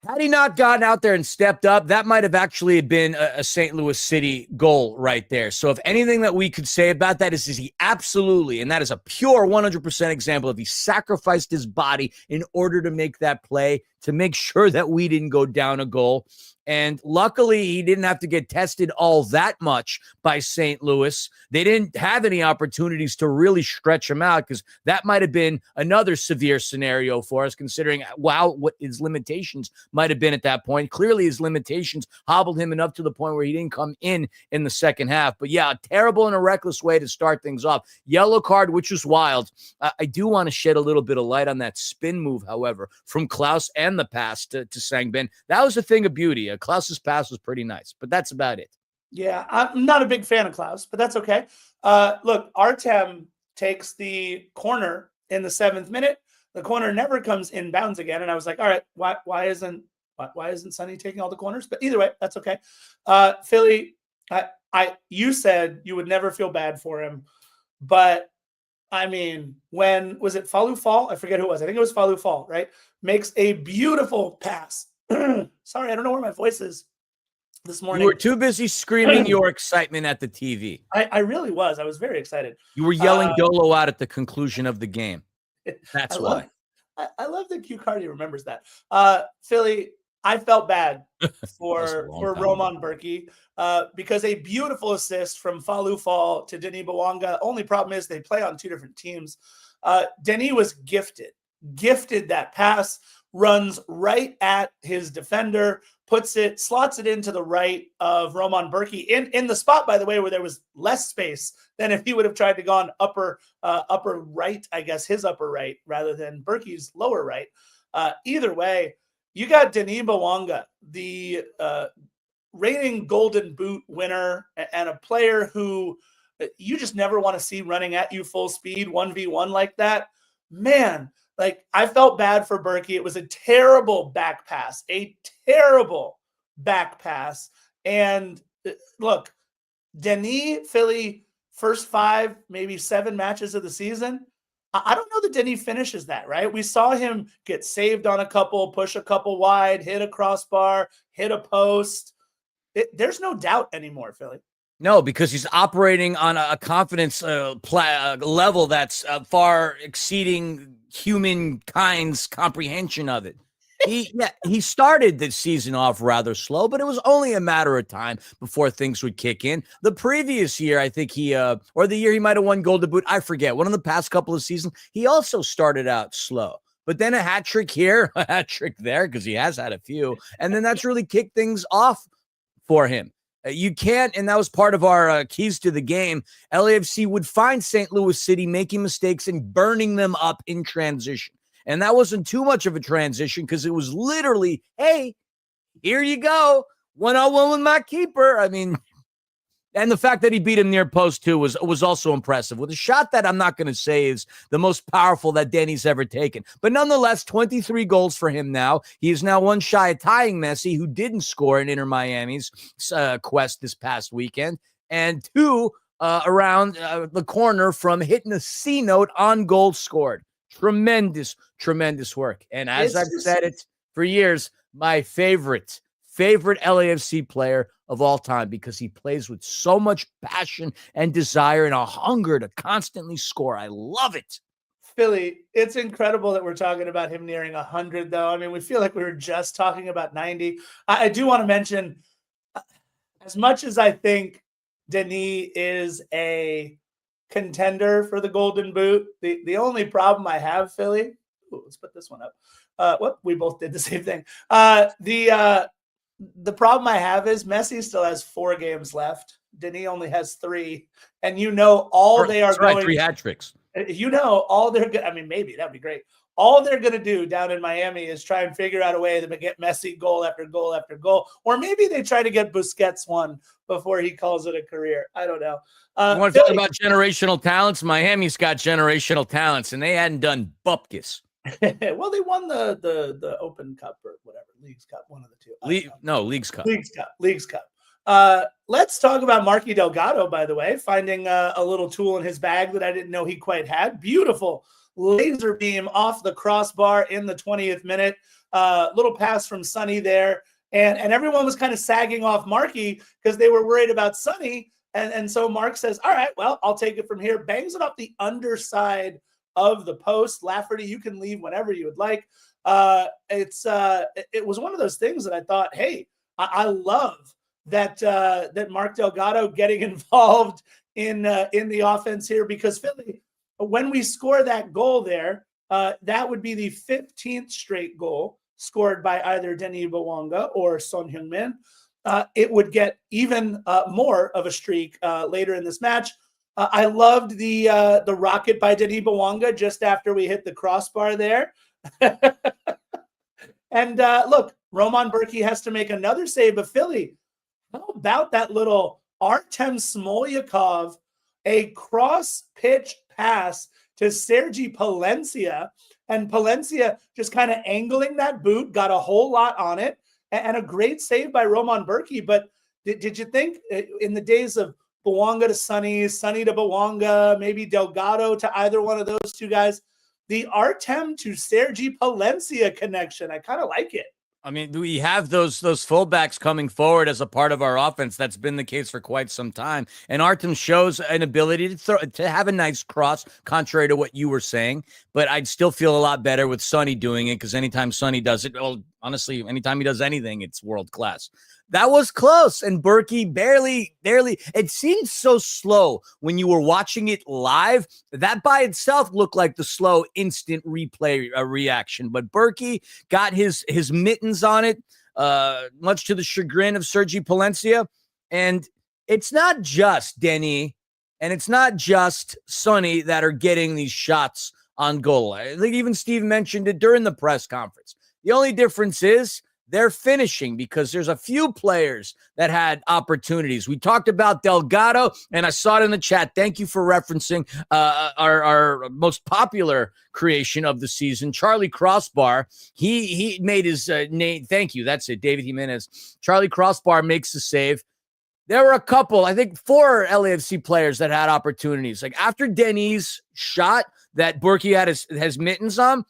had he not gotten out there and stepped up, that might have actually been a St. Louis City goal right there. So if anything that we could say about that is he absolutely, and that is a pure 100% example of he sacrificed his body in order to make that play, to make sure that we didn't go down a goal. And luckily, he didn't have to get tested all that much by St. Louis. They didn't have any opportunities to really stretch him out because that might have been another severe scenario for us, considering, wow, what his limitations might have been at that point. Clearly, his limitations hobbled him enough to the point where he didn't come in the second half. But yeah, a terrible and a reckless way to start things off. Yellow card, which was wild. I do want to shed a little bit of light on that spin move, however, from Klaus and the pass to Sangbin. That was a thing of beauty. Klaus's pass was pretty nice, but that's about it. Yeah, I'm not a big fan of Klaus, but that's okay. Look, Artem takes the corner in the 7th minute. The corner never comes inbounds again, and I was like, all right, why isn't Sonny taking all the corners? But either way, that's okay. Philly, you said you would never feel bad for him, but I mean, when was it Fallu Fall? I forget who it was. I think it was Fallu Fall, right? Makes a beautiful pass. Sorry, I don't know where my voice is this morning. You were too busy screaming your excitement at the TV. I really was. I was very excited. You were yelling Dolo out at the conclusion of the game. That's why. I love that Q Cardi remembers that. Philly, I felt bad for Roman Berkey because a beautiful assist from Fallu Fall to Denis Bouanga. Only problem is they play on 2 different teams. Denis was gifted that pass runs right at his defender, slots it into the right of Roman Berkey in the spot, by the way, where there was less space than if he would have tried to gone upper right, I guess his upper right rather than Berkey's lower right. Either way, you got Denis Bouanga, the reigning Golden Boot winner and a player who you just never want to see running at you full speed 1v1 like that. Man, like I felt bad for Berkey. It was a terrible back pass. And look, Denis, Philly, first 5, maybe 7 matches of the season, I don't know that Denis finishes that, right? We saw him get saved on a couple, push a couple wide, hit a crossbar, hit a post. There's no doubt anymore, Philly. No, because he's operating on a confidence level that's far exceeding humankind's comprehension of it. He started the season off rather slow, but it was only a matter of time before things would kick in. The previous year, I think or the year he might have won Golden Boot, I forget. One of the past couple of seasons, he also started out slow. But then a hat trick here, a hat trick there, because he has had a few. And then that's really kicked things off for him. You can't, and that was part of our keys to the game. LAFC would find St. Louis City making mistakes and burning them up in transition. And that wasn't too much of a transition because it was literally, hey, here you go, 1-on-1 with my keeper. I mean, and the fact that he beat him near post too was also impressive with a shot that I'm not going to say is the most powerful that Danny's ever taken. But nonetheless, 23 goals for him now. He is now one shy of tying Messi, who didn't score in Inter Miami's quest this past weekend, and 2 around the corner from hitting a C note on goal scored. Tremendous work. And as I've said it for years, my favorite LAFC player of all time, because he plays with so much passion and desire and a hunger to constantly score. I love it. Philly, it's incredible that we're talking about him nearing 100, though. I mean, we feel like we were just talking about 90. I do want to mention, as much as I think Denis is a contender for the Golden Boot, the only problem I have, Philly, let's put this one up. We both did the same thing. The problem I have is Messi still has 4 games left. Denis only has 3, and they are going 3 hat tricks. All they're good. I mean, maybe that'd be great. All they're going to do down in Miami is try and figure out a way to get Messi goal after goal after goal, or maybe they try to get Busquets one before he calls it a career. I don't know. You want to talk about generational talents? Miami's got generational talents, and they hadn't done bupkis. Well, they won the Open Cup or whatever, Leagues Cup, one of the two. Leagues Cup. Leagues Cup. Let's talk about Marky Delgado, by the way, finding a little tool in his bag that I didn't know he quite had. Beautiful laser beam off the crossbar in the 20th minute. Little pass from Sonny there. And everyone was kind of sagging off Marky because they were worried about Sonny. And so Mark says, all right, well, I'll take it from here. Bangs it off the underside of the post. Lafferty, you can leave whenever you would like. It was one of those things that I thought, hey, I love that Mark Delgado getting involved in the offense here, because Philly, when we score that goal there, that would be the 15th straight goal scored by either Denis Bouanga or Son Heung-min. It would get even more of a streak later in this match. I loved the rocket by Denis Bouanga just after we hit the crossbar there. And look, Roman Berkey has to make another save, but Philly, how about that little Artem Smolyakov, a cross-pitch pass to Sergi Palencia, and Palencia just kind of angling that boot, got a whole lot on it, and a great save by Roman Berkey. But did you think in the days of Bouanga to Sonny, Sonny to Bouanga, maybe Delgado to either one of those two guys, the Artem to Sergi Palencia connection, I kind of like it. I mean, we have those fullbacks coming forward as a part of our offense. That's been the case for quite some time. And Artem shows an ability to have a nice cross, contrary to what you were saying. But I'd still feel a lot better with Sonny doing it, because anytime Sonny does it, well, honestly, anytime he does anything, it's world class. That was close. And Berkey barely, it seemed so slow when you were watching it live. That by itself looked like the slow instant replay reaction. But Berkey got his mittens on it, much to the chagrin of Sergi Palencia. And it's not just Denny and it's not just Sonny that are getting these shots on goal. I think even Steve mentioned it during the press conference. The only difference is they're finishing, because there's a few players that had opportunities. We talked about Delgado, and I saw it in the chat. Thank you for referencing our most popular creation of the season, Charlie Crossbar. He made his name. Thank you. That's it, David Jimenez. Charlie Crossbar makes the save. There were a couple, I think 4 LAFC players that had opportunities. Like after Denis' shot that Berkey had his mittens on,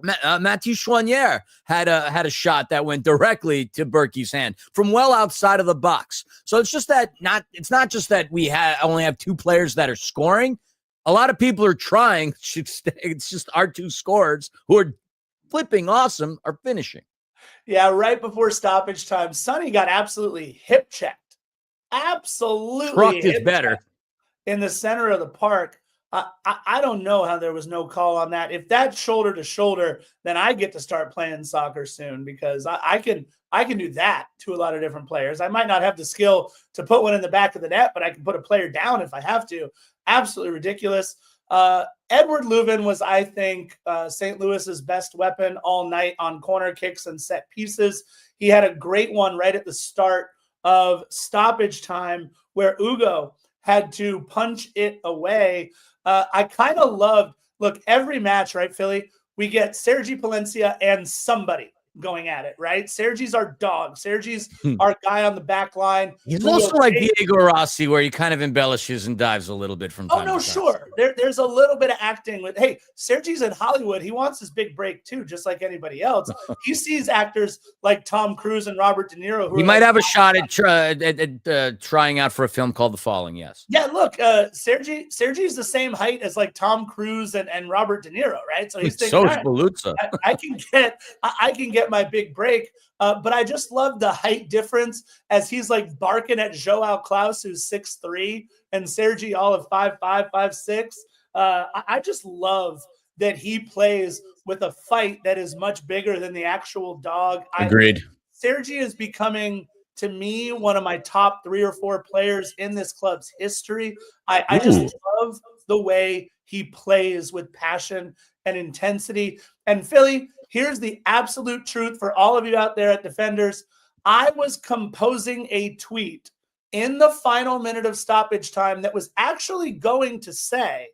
Mathieu Chouanière had a shot that went directly to Berkey's hand from well outside of the box. So it's just that it's not just that we only have 2 players that are scoring. A lot of people are trying. It's just our 2 scorers who are flipping awesome are finishing. Yeah, right before stoppage time, Sonny got absolutely hip checked. Absolutely. Trucked is better. In the center of the park. I don't know how there was no call on that. If that's shoulder to shoulder, then I get to start playing soccer soon, because I can do that to a lot of different players. I might not have the skill to put one in the back of the net, but I can put a player down if I have to. Absolutely ridiculous. Edward Leuven was, I think, St. Louis's best weapon all night on corner kicks and set pieces. He had a great one right at the start of stoppage time where Ugo had to punch it away. I kind of loved, look, every match, right, Philly, we get Sergi Palencia and somebody going at it, right? Sergi's our dog. Sergi's our guy on the back line. He's also like Diego Rossi, where he kind of embellishes and dives a little bit from time to time. Sure. There's a little bit of acting with, hey, Sergi's in Hollywood. He wants his big break too, just like anybody else. He sees actors like Tom Cruise and Robert De Niro. He might have a shot at trying out for a film called The Falling, yes. Yeah, look, Sergi's the same height as like Tom Cruise and Robert De Niro, right? So he's thinking, so is Paluzza. I can get my big break. But I just love the height difference as he's like barking at Joao Klaus, who's 6'3", and Sergi all of 5'5", 5'6". I just love that he plays with a fight that is much bigger than the actual dog. Agreed. Sergi is becoming, to me, one of my top 3 or 4 players in this club's history. I just love the way he plays with passion and intensity. And Philly, here's the absolute truth for all of you out there at Defenders. I was composing a tweet in the final minute of stoppage time that was actually going to say,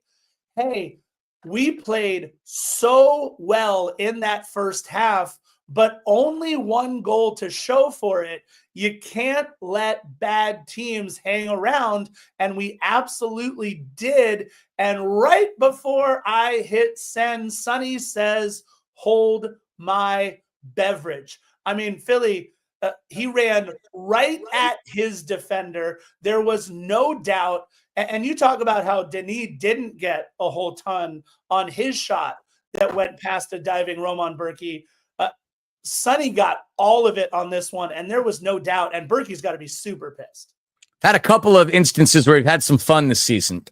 hey, we played so well in that first half, but only 1 goal to show for it. You can't let bad teams hang around, and we absolutely did. And right before I hit send, Sonny says, hold my beverage. I mean, Philly, he ran right at his defender. There was no doubt. And you talk about how Denis didn't get a whole ton on his shot that went past a diving Roman Berkey. Sonny got all of it on this one, and there was no doubt. And Berkey's got to be super pissed. Had a couple of instances where we've had some fun this season.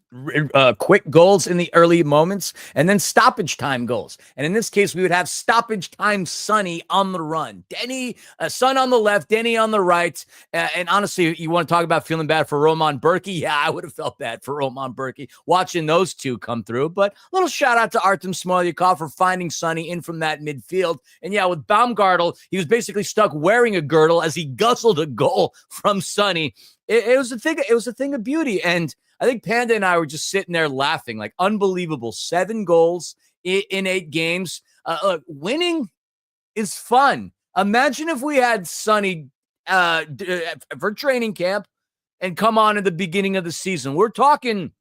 Quick goals in the early moments, and then stoppage time goals. And in this case, we would have stoppage time Sonny on the run. Denny, Son on the left, Denny on the right. And honestly, you want to talk about feeling bad for Roman Berkey? Yeah, I would have felt bad for Roman Berkey watching those 2 come through. But a little shout out to Artem Smolyakov for finding Sonny in from that midfield. And yeah, with Baumgartel, he was basically stuck wearing a girdle as he guzzled a goal from Sonny. It was a thing. It was a thing of beauty, and I think Panda and I were just sitting there laughing, like unbelievable. 7 goals in 8 games. Look, winning is fun. Imagine if we had Sonny for training camp and come on at the beginning of the season. We're talking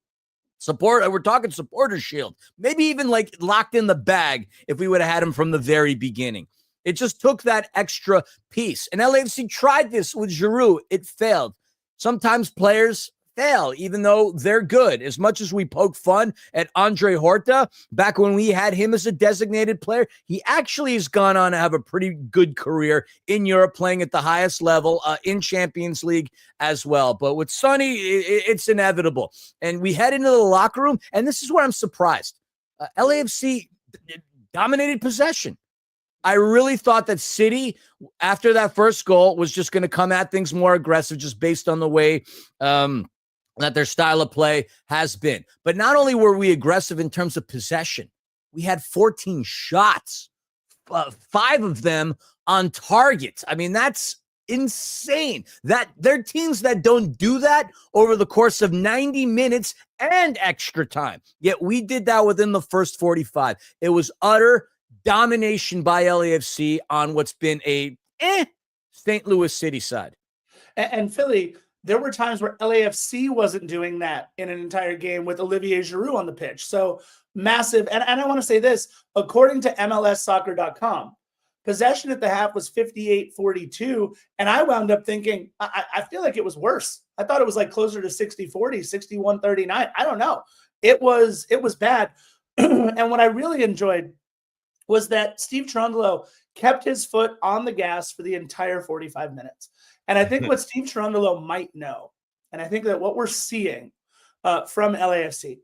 support. We're talking supporter shield. Maybe even like locked in the bag if we would have had him from the very beginning. It just took that extra piece. And LAFC tried this with Giroud. It failed. Sometimes players fail, even though they're good. As much as we poke fun at Andre Horta, back when we had him as a designated player, he actually has gone on to have a pretty good career in Europe, playing at the highest level in Champions League as well. But with Sonny, it's inevitable. And we head into the locker room, and this is where I'm surprised. LAFC dominated possession. I really thought that City, after that first goal, was just going to come at things more aggressive, just based on the way that their style of play has been. But not only were we aggressive in terms of possession, we had 14 shots, 5 of them on target. I mean, that's insane. That there are teams that don't do that over the course of 90 minutes and extra time. Yet we did that within the first 45. It was utter domination by LAFC on what's been a St. Louis City side. And Philly, there were times where LAFC wasn't doing that in an entire game with Olivier Giroud on the pitch. So massive. And I want to say this, according to MLSsoccer.com, possession at the half was 58-42. And I wound up thinking, I feel like it was worse. I thought it was like closer to 60-40, 61-39. I don't know. It was bad. And what I really enjoyed was that Steve Cherundolo kept his foot on the gas for the entire 45 minutes. And I think what Steve Cherundolo might know, and I think that what we're seeing from LAFC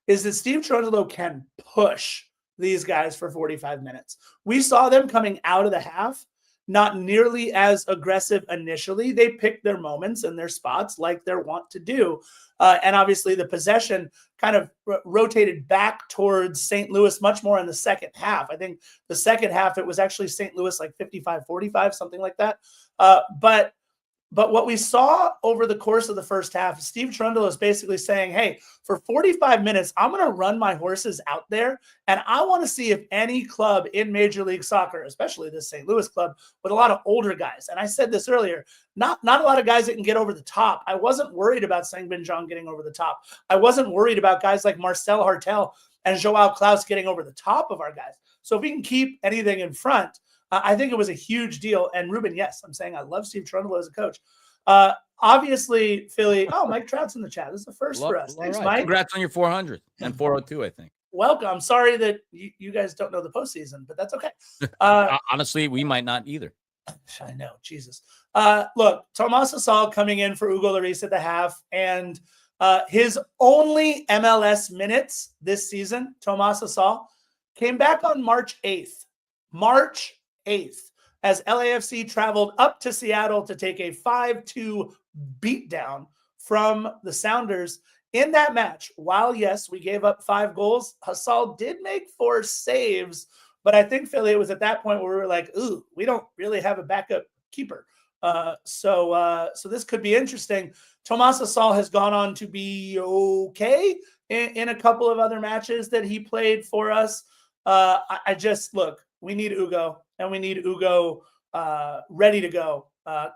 is that Steve Cherundolo can push these guys for 45 minutes. We saw them coming out of the half, not nearly as aggressive initially. They picked their moments and their spots like they're wont to do. And obviously the possession kind of rotated back towards St. Louis much more in the second half. I think the second half, it was actually St. Louis like 55-45, something like that. But what we saw over the course of the first half, Steve Cherundolo is basically saying, hey, for 45 minutes, I'm going to run my horses out there, and I want to see if any club in Major League Soccer, especially this St. Louis club, with a lot of older guys, and I said this earlier, not a lot of guys that can get over the top. I wasn't worried about Sangbin Jeong getting over the top. I wasn't worried about guys like Marcel Hartel and Joao Klaus getting over the top of our guys. So if we can keep anything in front, I think it was a huge deal. And Ruben, yes, I'm saying I love Steve Cherundolo as a coach. Obviously, Philly. Oh, Mike Trout's in the chat. This is the first for us. Thanks, right. Mike. Congrats on your 400 and 402, I think. Welcome. I'm sorry that you guys don't know the postseason, but that's okay. Honestly, we might not either. I know. Jesus. Look, Tomas Asal coming in for Hugo Lloris at the half, and his only MLS minutes this season, Tomas Asal, came back on March 8th. March 8th, as LAFC traveled up to Seattle to take a 5-2 beatdown from the Sounders. In that match, while, yes, we gave up 5 goals, Hasal did make 4 saves, but I think, Philly, it was at that point where we were like, ooh, we don't really have a backup keeper. So this could be interesting. Tomas Hasal has gone on to be okay in a couple of other matches that he played for us. I just, look, we need Ugo, and we need Ugo ready to go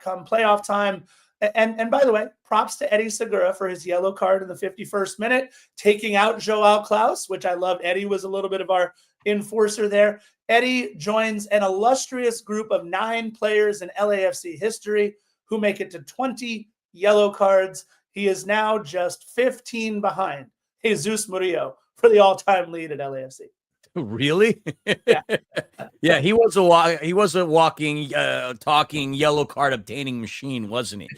come playoff time. And by the way, props to Eddie Segura for his yellow card in the 51st minute, taking out Joao Klaus, which I love. Eddie was a little bit of our enforcer there. Eddie joins an illustrious group of 9 players in LAFC history who make it to 20 yellow cards. He is now just 15 behind Jesus Murillo for the all-time lead at LAFC. Really? Yeah. Yeah, he was a walking, talking yellow card obtaining machine, wasn't he?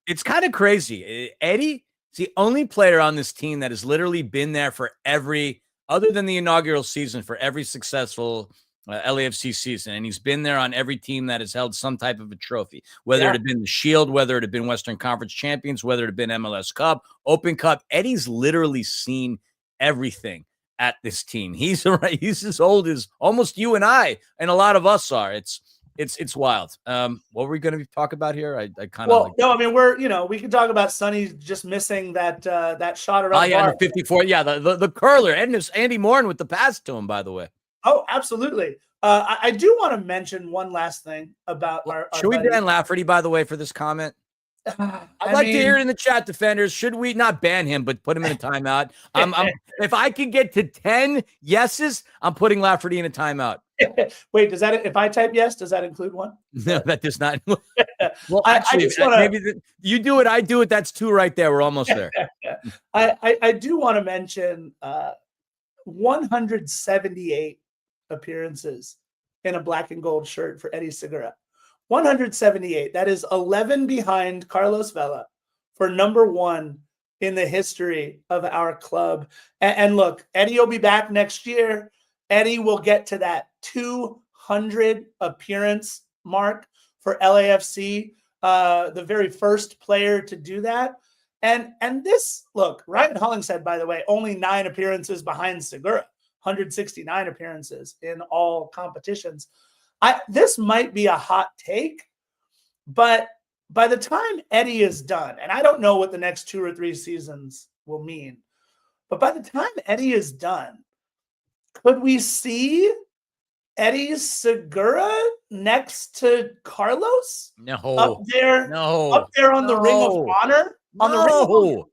It's kind of crazy. Eddie is the only player on this team that has literally been there for every, other than the inaugural season, for every successful LAFC season. And he's been there on every team that has held some type of a trophy, whether it had been the Shield, whether it had been Western Conference champions, whether it had been MLS Cup, Open Cup. Eddie's literally seen everything at this team. He's as old as almost you and I, and a lot of us are. It's wild. What were we going to talk about here? I kind of no, I mean, we can talk about Sonny just missing that shot around. Oh yeah, the 54. Yeah, the curler, and it's Andy Morin with the pass to him, by the way. Oh, absolutely. I do want to mention one last thing about our. Should we ban Lafferty, by the way, for this comment? I'd like to hear it in the chat, defenders. Should we not ban him, but put him in a timeout? If I can get to 10 yeses, I'm putting Lafferty in a timeout. Wait, if I type yes, does that include one? No, that does not. Well, actually, you do it, I do it. That's 2 right there. We're almost there. I do want to mention 178 appearances in a black and gold shirt for Eddie Segura. 178. That is 11 behind Carlos Vela for number 1 in the history of our club. And look, Eddie will be back next year. Eddie will get to that 200 appearance mark for LAFC, the very first player to do that. And this, look, Ryan Hollingshead, by the way, only 9 appearances behind Segura, 169 appearances in all competitions. This might be a hot take, but by the time Eddie is done, and I don't know what the next 2 or 3 seasons will mean, but by the time Eddie is done, could we see Eddie Segura next to Carlos? No. Up there on the Ring of Honor? On the Ring of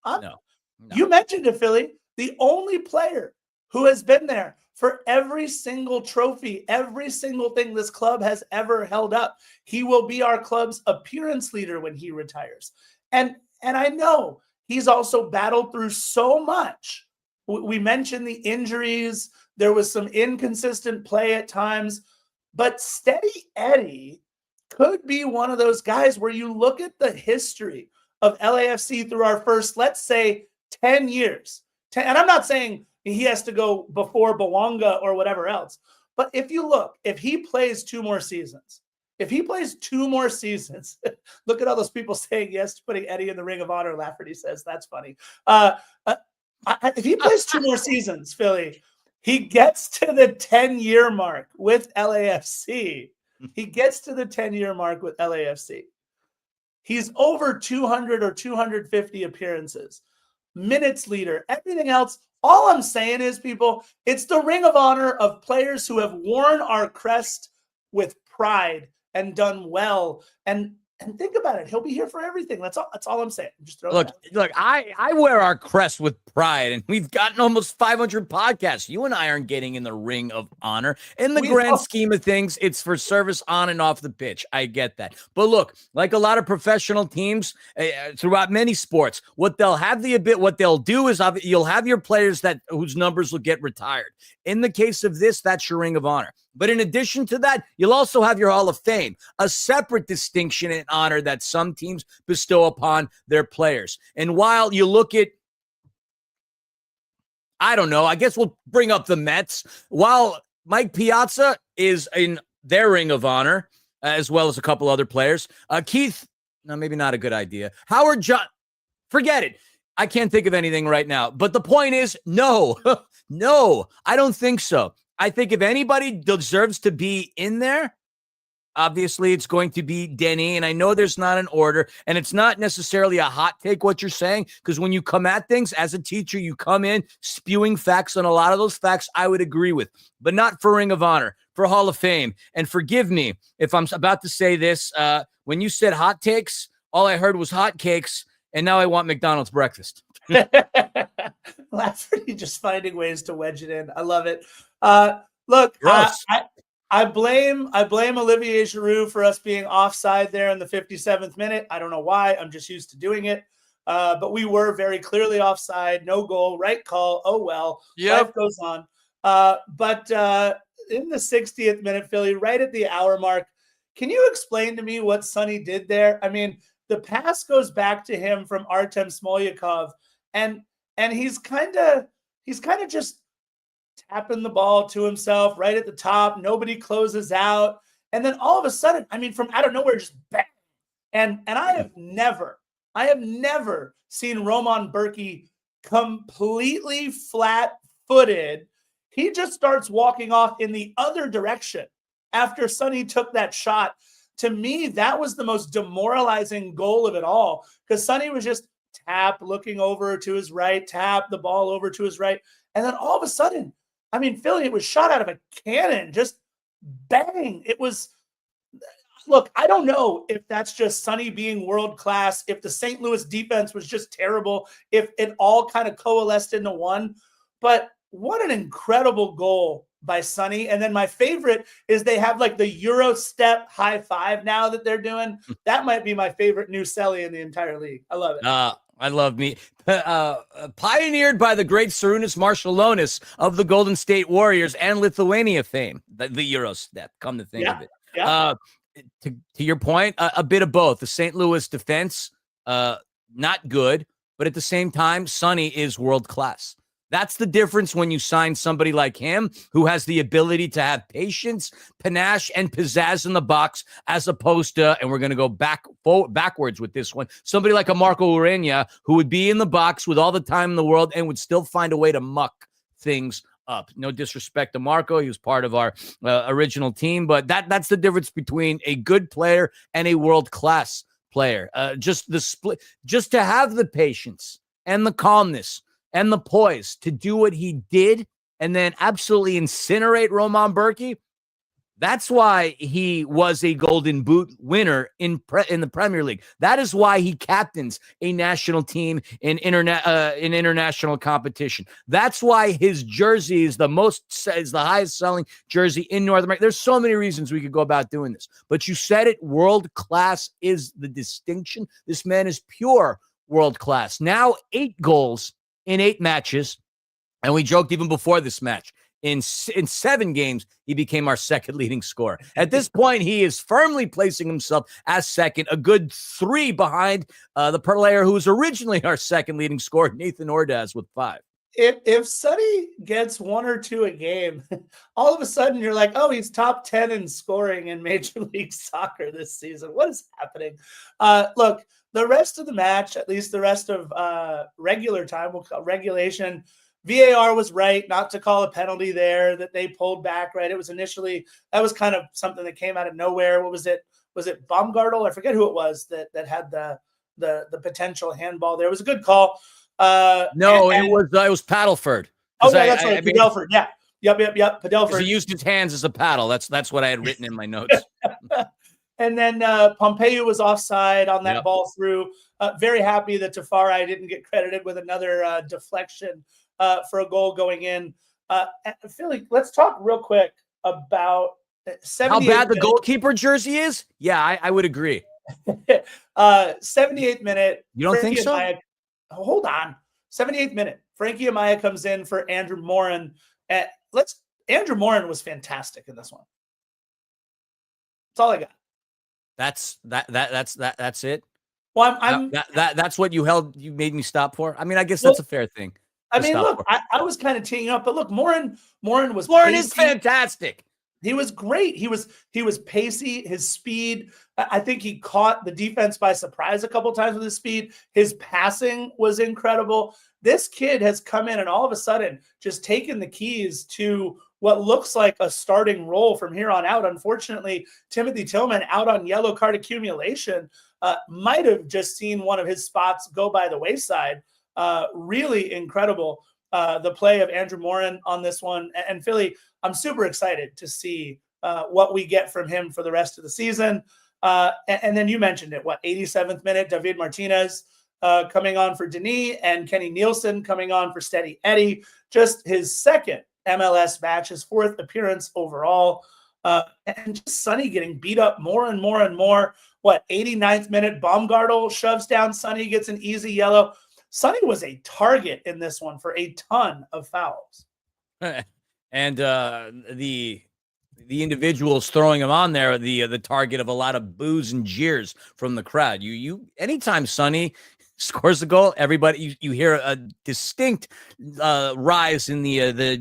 Honor? No. You mentioned it, Philly. The only player who has been there for every single trophy, every single thing this club has ever held up. He will be our club's appearance leader when he retires. And I know he's also battled through so much. We mentioned the injuries. There was some inconsistent play at times. But Steady Eddie could be one of those guys where you look at the history of LAFC through our first, let's say, 10 years. And I'm not saying he has to go before Bawanga or whatever else. But if you look, if he plays 2 more seasons, look at all those people saying yes to putting Eddie in the Ring of Honor. Lafferty says, that's funny. If he plays 2 more seasons, Philly, he gets to the 10-year mark with LAFC. He's over 200 or 250 appearances, minutes leader, everything else. All I'm saying is, people, it's the Ring of Honor of players who have worn our crest with pride and done well. And think about it. He'll be here for everything. That's all I'm saying. Just look, I wear our crest with pride, and we've gotten almost 500 podcasts. You and I aren't getting in the Ring of Honor. In the grand scheme of things, it's for service on and off the pitch. I get that. But look, like a lot of professional teams throughout many sports, what they'll do is you'll have your players whose numbers will get retired. In the case of this, that's your Ring of Honor. But in addition to that, you'll also have your Hall of Fame, a separate distinction and honor that some teams bestow upon their players. And while you look at, I don't know, I guess we'll bring up the Mets. While Mike Piazza is in their Ring of Honor, as well as a couple other players, Keith, no, maybe not a good idea. Howard John, forget it. I can't think of anything right now. But the point is, no, I don't think so. I think if anybody deserves to be in there, obviously it's going to be Denny. And I know there's not an order, and it's not necessarily a hot take what you're saying, because when you come at things as a teacher, you come in spewing facts, and a lot of those facts I would agree with, but not for Ring of Honor, for Hall of Fame. And forgive me if I'm about to say this. When you said hot takes, all I heard was hot cakes, and now I want McDonald's breakfast. Lafferty just finding ways to wedge it in. I love it. Look, I blame Olivier Giroud for us being offside there in the 57th minute. I don't know why. I'm just used to doing it. But we were very clearly offside. No goal. Right call. Oh, well. Yep. Life goes on. But in the 60th minute, Philly, right at the hour mark, can you explain to me what Sonny did there? I mean, the pass goes back to him from Artem Smolyakov, and he's kind of just tapping the ball to himself right at the top. Nobody closes out. And then all of a sudden, I mean, from out of nowhere, just bang. And I have never seen Roman Berkey completely flat-footed. He just starts walking off in the other direction after Sonny took that shot. To me, that was the most demoralizing goal of it all, because Sonny was just looking over to his right, tap the ball over to his right. And then all of a sudden, I mean, Philly, it was shot out of a cannon, just bang. It was, Look, I don't know if that's just Sonny being world class, if the St. Louis defense was just terrible, if it all kind of coalesced into one. But what an incredible goal by Sonny. And then my favorite is they have like the Euro step high five now that they're doing. That might be my favorite new Selly in the entire league. I love it. I love me. Pioneered by the great Sarunas Maršalonis of the Golden State Warriors and Lithuania fame, the Euro step, come to think of it. Yeah. To your point, a bit of both. The St. Louis defense, not good, but at the same time, Sonny is world class. That's the difference when you sign somebody like him who has the ability to have patience, panache, and pizzazz in the box, as opposed to, and we're going to go backwards with this one, somebody like a Marco Urena who would be in the box with all the time in the world and would still find a way to muck things up. No disrespect to Marco. He was part of our original team, but that's the difference between a good player and a world-class player. Just the split, just to have the patience and the calmness and the poise to do what he did and then absolutely incinerate Roman Bürki. That's why he was a Golden Boot winner in the Premier League. That is why he captains a national team in international competition. That's why his jersey is the highest selling jersey in North America. There's so many reasons we could go about doing this, but you said it. World class is the distinction. This man is pure world class. Now 8 goals in 8 matches, and we joked even before this match. In 7 games, he became our second leading scorer. At this point, he is firmly placing himself as second, a good 3 behind the player who was originally our second leading scorer, Nathan Ordaz, with 5. If Sonny gets 1 or 2 a game, all of a sudden you're like, oh, he's top 10 in scoring in Major League Soccer this season. What is happening? Look, the rest of the match, at least the rest of regular time, we'll call regulation, VAR was right not to call a penalty there that they pulled back, right? It was initially, that was kind of something that came out of nowhere. What was it? Was it Baumgartel? I forget who it was that had the potential handball there. It was a good call. It was Paddleford. Okay, that's right. Paddleford. Yeah. Yep. Paddleford. He used his hands as a paddle. That's what I had written in my notes. And then Pompeu was offside on that ball through. Very happy that Tafari didn't get credited with another deflection for a goal going in. Philly, let's talk real quick about how bad the goalkeeper jersey is. Yeah, I would agree. 78th minute. You don't think so? Hold on. 78th minute. Frankie Amaya comes in for Andrew Morin. Andrew Morin was fantastic in this one. That's all I got. That's it. Well, that's what you made me stop for. I mean, I guess that's a fair thing. I mean, look, I was kind of teeing up, but look, Morin is fantastic. He was great. He was pacey, his speed. I think he caught the defense by surprise a couple of times with his speed. His passing was incredible. This kid has come in and all of a sudden just taken the keys to what looks like a starting role from here on out. Unfortunately, Timothy Tillman out on yellow card accumulation might have just seen one of his spots go by the wayside. Really incredible, the play of Andrew Morin on this one. And Philly, I'm super excited to see what we get from him for the rest of the season. And then you mentioned it, 87th minute, David Martinez coming on for Denis and Kenny Nielsen coming on for Steady Eddie. Just his second MLS match, his 4th appearance overall. And just Sonny getting beat up more and more and more. 89th minute, Baumgartel shoves down Sonny, gets an easy yellow. Sonny was a target in this one for a ton of fouls. And the individuals throwing him on there, the target of a lot of boos and jeers from the crowd. You anytime Sonny scores a goal, everybody you hear a distinct rise in the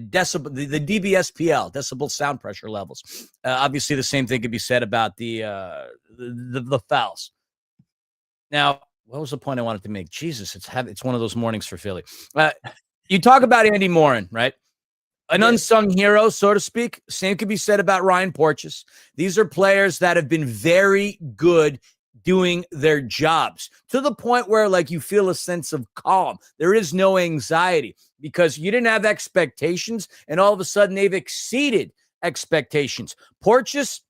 decibel, the DBSPL, decibel sound pressure levels. Obviously, the same thing could be said about the fouls. Now, what was the point I wanted to make? Jesus, it's one of those mornings for Philly. You talk about Andy Morin, right? An unsung hero, so to speak. Same could be said about Ryan Porteous. These are players that have been very good doing their jobs to the point where, like, you feel a sense of calm. There is no anxiety because you didn't have expectations, and all of a sudden they've exceeded expectations. Porteous,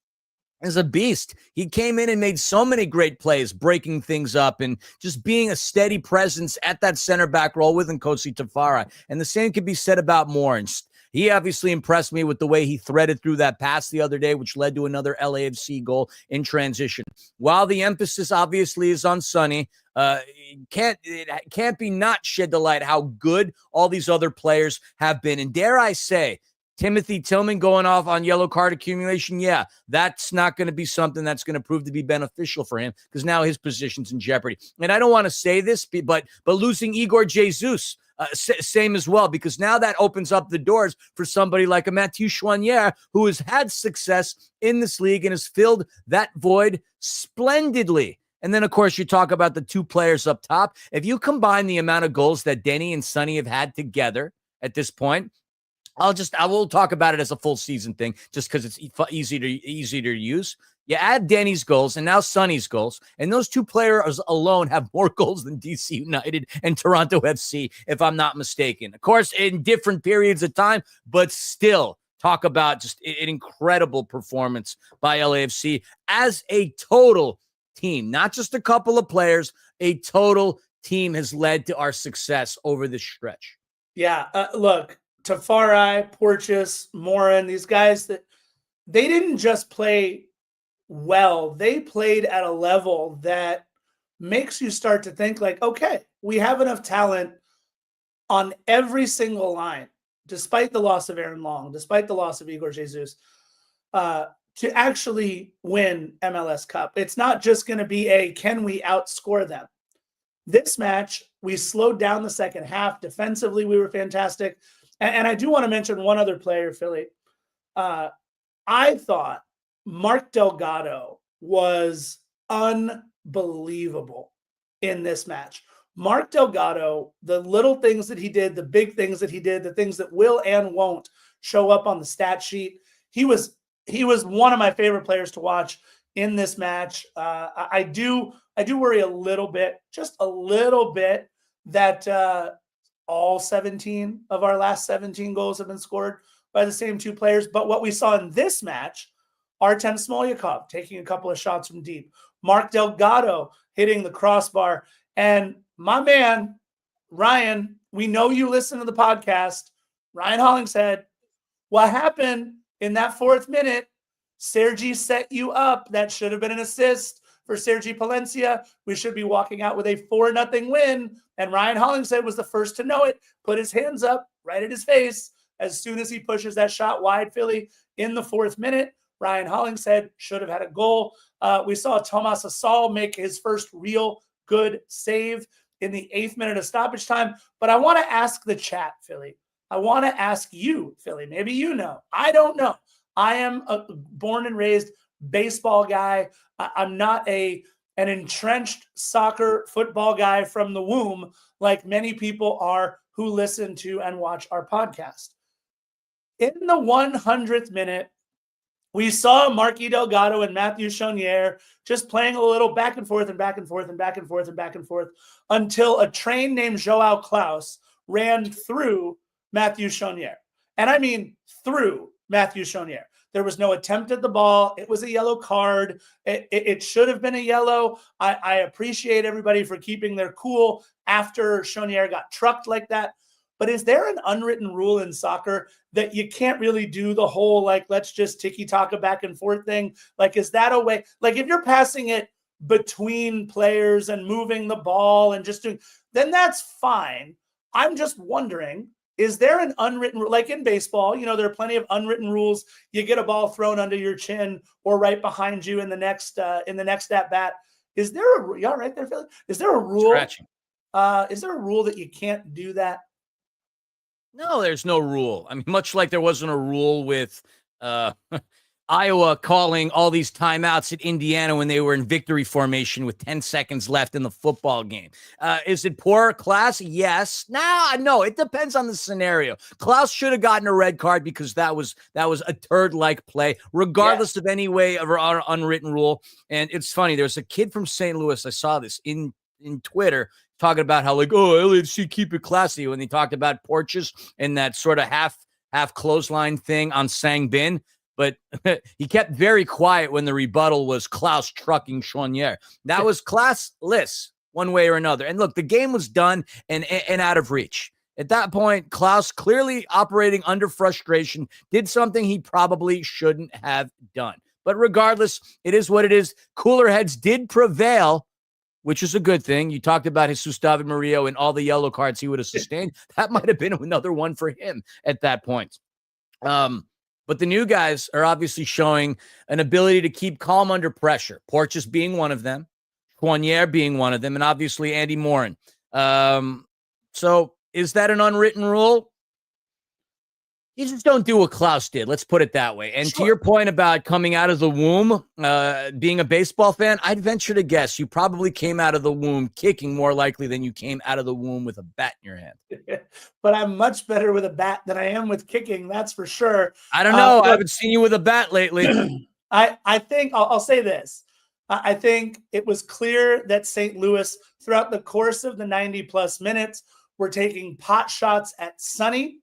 is a beast. He came in and made so many great plays, breaking things up and just being a steady presence at that center back role with Nkosi Tafara. And the same can be said about Morris. He obviously impressed me with the way he threaded through that pass the other day, which led to another LAFC goal in transition. While the emphasis obviously is on Sonny, it can't be not shed the light how good all these other players have been. And dare I say, Timothy Tillman going off on yellow card accumulation, yeah, that's not going to be something that's going to prove to be beneficial for him because now his position's in jeopardy. And I don't want to say this, but losing Igor Jesus, same as well, because now that opens up the doors for somebody like a Mathieu Choinière who has had success in this league and has filled that void splendidly. And then, of course, you talk about the two players up top. If you combine the amount of goals that Denny and Sonny have had together at this point, I will talk about it as a full season thing just because it's easy to use. You add Denny's goals and now Sonny's goals, and those two players alone have more goals than DC United and Toronto FC, if I'm not mistaken. Of course, in different periods of time, but still talk about just an incredible performance by LAFC as a total team, not just a couple of players. A total team has led to our success over this stretch. Yeah, look. Tafari, Porteous, Morin, these guys that they didn't just play well, they played at a level that makes you start to think like, okay, we have enough talent on every single line, despite the loss of Aaron Long, despite the loss of Igor Jesus, to actually win MLS Cup. It's not just going to be can we outscore them? This match, we slowed down the second half. Defensively, we were fantastic. And I do want to mention one other player, Philly. I thought Mark Delgado was unbelievable in this match. Mark Delgado, the little things that he did, the big things that he did, the things that will and won't show up on the stat sheet. He was one of my favorite players to watch in this match. I do worry a little bit, just a little bit, that all 17 of our last 17 goals have been scored by the same two players. But what we saw in this match, Artem Smolyakov taking a couple of shots from deep, Mark Delgado hitting the crossbar, and my man, Ryan, we know you listen to the podcast, Ryan Hollingshead, what happened in that fourth minute, Sergi set you up. That should have been an assist for Sergi Palencia. We should be walking out with a 4-0 win. And Ryan Hollingshead was the first to know it, put his hands up right at his face as soon as he pushes that shot wide, Philly, in the fourth minute. Ryan Hollingshead should have had a goal. We saw Thomas Asal make his first real good save in the 8th minute of stoppage time. But I want to ask the chat, Philly. I want to ask you, Philly. Maybe you know. I don't know. I am a born and raised baseball guy. I'm not an entrenched soccer football guy from the womb like many people are who listen to and watch our podcast. In the 100th minute, we saw Marky Delgado and Mathieu Choinière just playing a little back and forth and back and forth and back and forth and back and forth until a train named Joao Klaus ran through Mathieu Choinière. And I mean through Mathieu Choinière. There was no attempt at the ball. It was a yellow card. It should have been a yellow. I appreciate everybody for keeping their cool after Choinière got trucked like that. But is there an unwritten rule in soccer that you can't really do the whole, like, let's just tiki-taka back and forth thing? Like, is that a way? Like, if you're passing it between players and moving the ball and just doing, then that's fine. I'm just wondering, is there an unwritten rule? Like in baseball, you know, there are plenty of unwritten rules. You get a ball thrown under your chin or right behind you in the next at bat. Is there you all right there, Philly? Is there a rule? Scratching. Is there a rule that you can't do that? No, there's no rule. I mean, much like there wasn't a rule with Iowa calling all these timeouts at Indiana when they were in victory formation with 10 seconds left in the football game. Is it poor class? Yes. No, it depends on the scenario. Klaus should have gotten a red card because that was a turd-like play, regardless of any way of our unwritten rule. And it's funny, there's a kid from St. Louis, I saw this in Twitter, talking about how, like, oh, LAFC keep it classy, when they talked about Porches and that sort of half clothesline thing on Sang Bin. but he kept very quiet when the rebuttal was Klaus trucking Chonier. That was classless one way or another. And look, the game was done and out of reach. At that point, Klaus, clearly operating under frustration, did something he probably shouldn't have done. But regardless, it is what it is. Cooler heads did prevail, which is a good thing. You talked about Jesus David Murillo and all the yellow cards he would have sustained. That might have been another one for him at that point. But the new guys are obviously showing an ability to keep calm under pressure. Porteous being one of them, Chonier being one of them, and obviously Andy Morin. So is that an unwritten rule? You just don't do what Klaus did. Let's put it that way. And Sure. To your point about coming out of the womb, being a baseball fan, I'd venture to guess you probably came out of the womb kicking more likely than you came out of the womb with a bat in your hand. But I'm much better with a bat than I am with kicking. That's for sure. I don't know. I haven't seen you with a bat lately. I think I'll say this. I think it was clear that St. Louis, throughout the course of the 90-plus minutes, were taking pot shots at Sonny.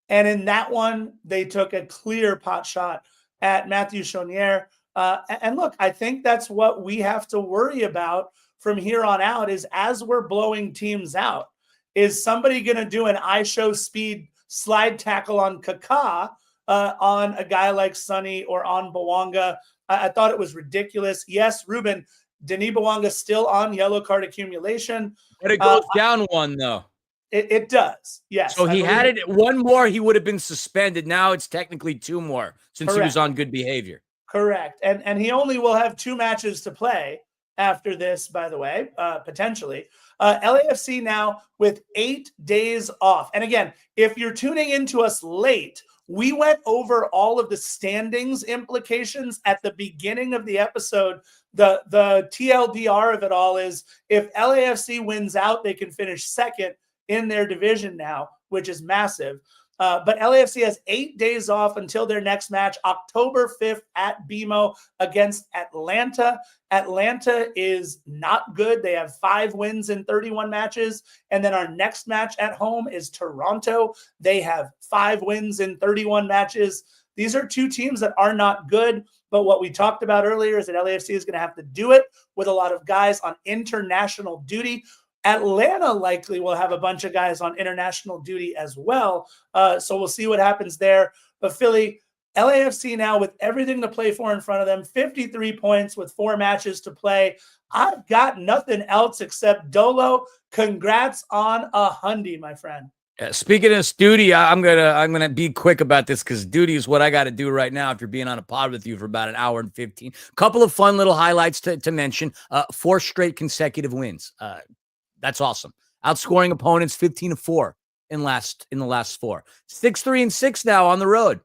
And in that one, they took a clear pot shot at Matthew Chonier. And look, I think that's what we have to worry about from here on out is as we're blowing teams out, is somebody going to do an ISO speed slide tackle on Kaká on a guy like Sonny or on Bouanga? I thought it was ridiculous. Yes, Ruben, Denis Bouanga still on yellow card accumulation. But it goes down one, though. It does, yes. So he had it one more, he would have been suspended. Now it's technically two more since Correct. He was on good behavior. Correct. And he only will have 2 matches to play after this, by the way, potentially. LAFC now with 8 days off. And again, if you're tuning into us late, we went over all of the standings implications at the beginning of the episode. The TLDR of it all is if LAFC wins out, they can finish second in their division now, which is massive. But LAFC has 8 days off until their next match, October 5th at BMO against Atlanta. Atlanta is not good. They have 5 wins in 31 matches. And then our next match at home is Toronto. They have 5 wins in 31 matches. These are 2 teams that are not good. But what we talked about earlier is that LAFC is going to have to do it with a lot of guys on international duty. Atlanta likely will have a bunch of guys on international duty as well. So we'll see what happens there. But Philly, LAFC now with everything to play for in front of them, 53 points with 4 matches to play. I've got nothing else except Dolo. Congrats on a Hyundai, my friend. Yeah, speaking of duty, I'm gonna be quick about this because duty is what I got to do right now. If you're being on a pod with you for about an hour and 15, couple of fun little highlights to mention. 4 straight consecutive wins. That's awesome. Outscoring opponents 15-4 in the last 4. 6-3-6 now on the road.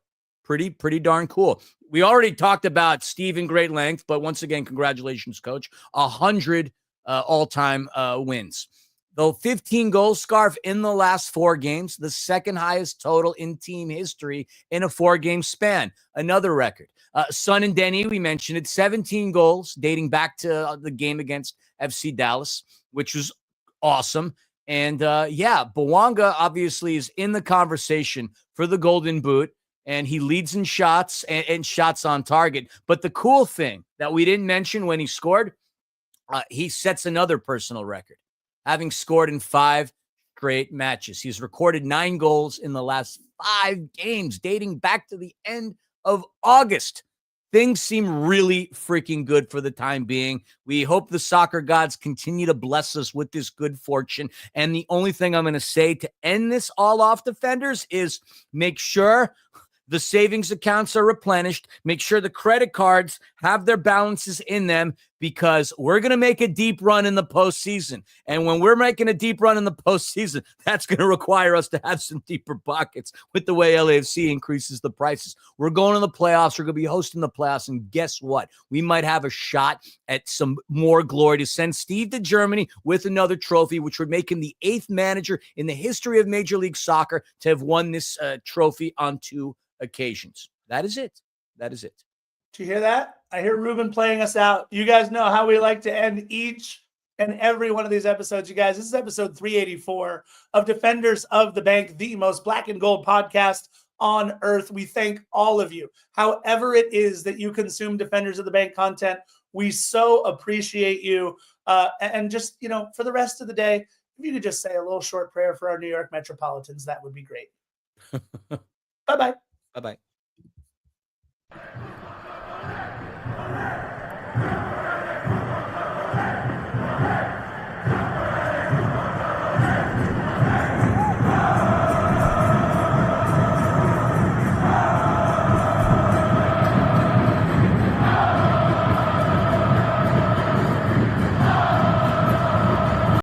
Pretty darn cool. We already talked about Steve in great length, but once again, congratulations, coach. 100 all-time wins. The 15 goal scarf in the last 4 games, the second highest total in team history in a 4-game span. Another record. Son and Denny, we mentioned it, 17 goals dating back to the game against FC Dallas, which was awesome. And Bouanga obviously is in the conversation for the Golden Boot, and he leads in shots and shots on target. But the cool thing that we didn't mention when he scored, he sets another personal record, having scored in 5 straight matches. He's recorded 9 goals in the last 5 games, dating back to the end of August. Things seem really freaking good for the time being. We hope the soccer gods continue to bless us with this good fortune. And the only thing I'm going to say to end this all off, defenders, is make sure the savings accounts are replenished. Make sure the credit cards have their balances in them, because we're going to make a deep run in the postseason. And when we're making a deep run in the postseason, that's going to require us to have some deeper pockets with the way LAFC increases the prices. We're going to the playoffs. We're going to be hosting the playoffs. And guess what? We might have a shot at some more glory to send Steve to Germany with another trophy, which would make him the 8th manager in the history of Major League Soccer to have won this trophy on 2 occasions. That is it. That is it. Do you hear that? I hear Ruben playing us out. You guys know how we like to end each and every one of these episodes, you guys. This is episode 384 of Defenders of the Bank, the most black and gold podcast on earth. We thank all of you. However it is that you consume Defenders of the Bank content, we so appreciate you. And just, for the rest of the day, if you could just say a little short prayer for our New York Metropolitans, that would be great. Bye-bye. Bye-bye.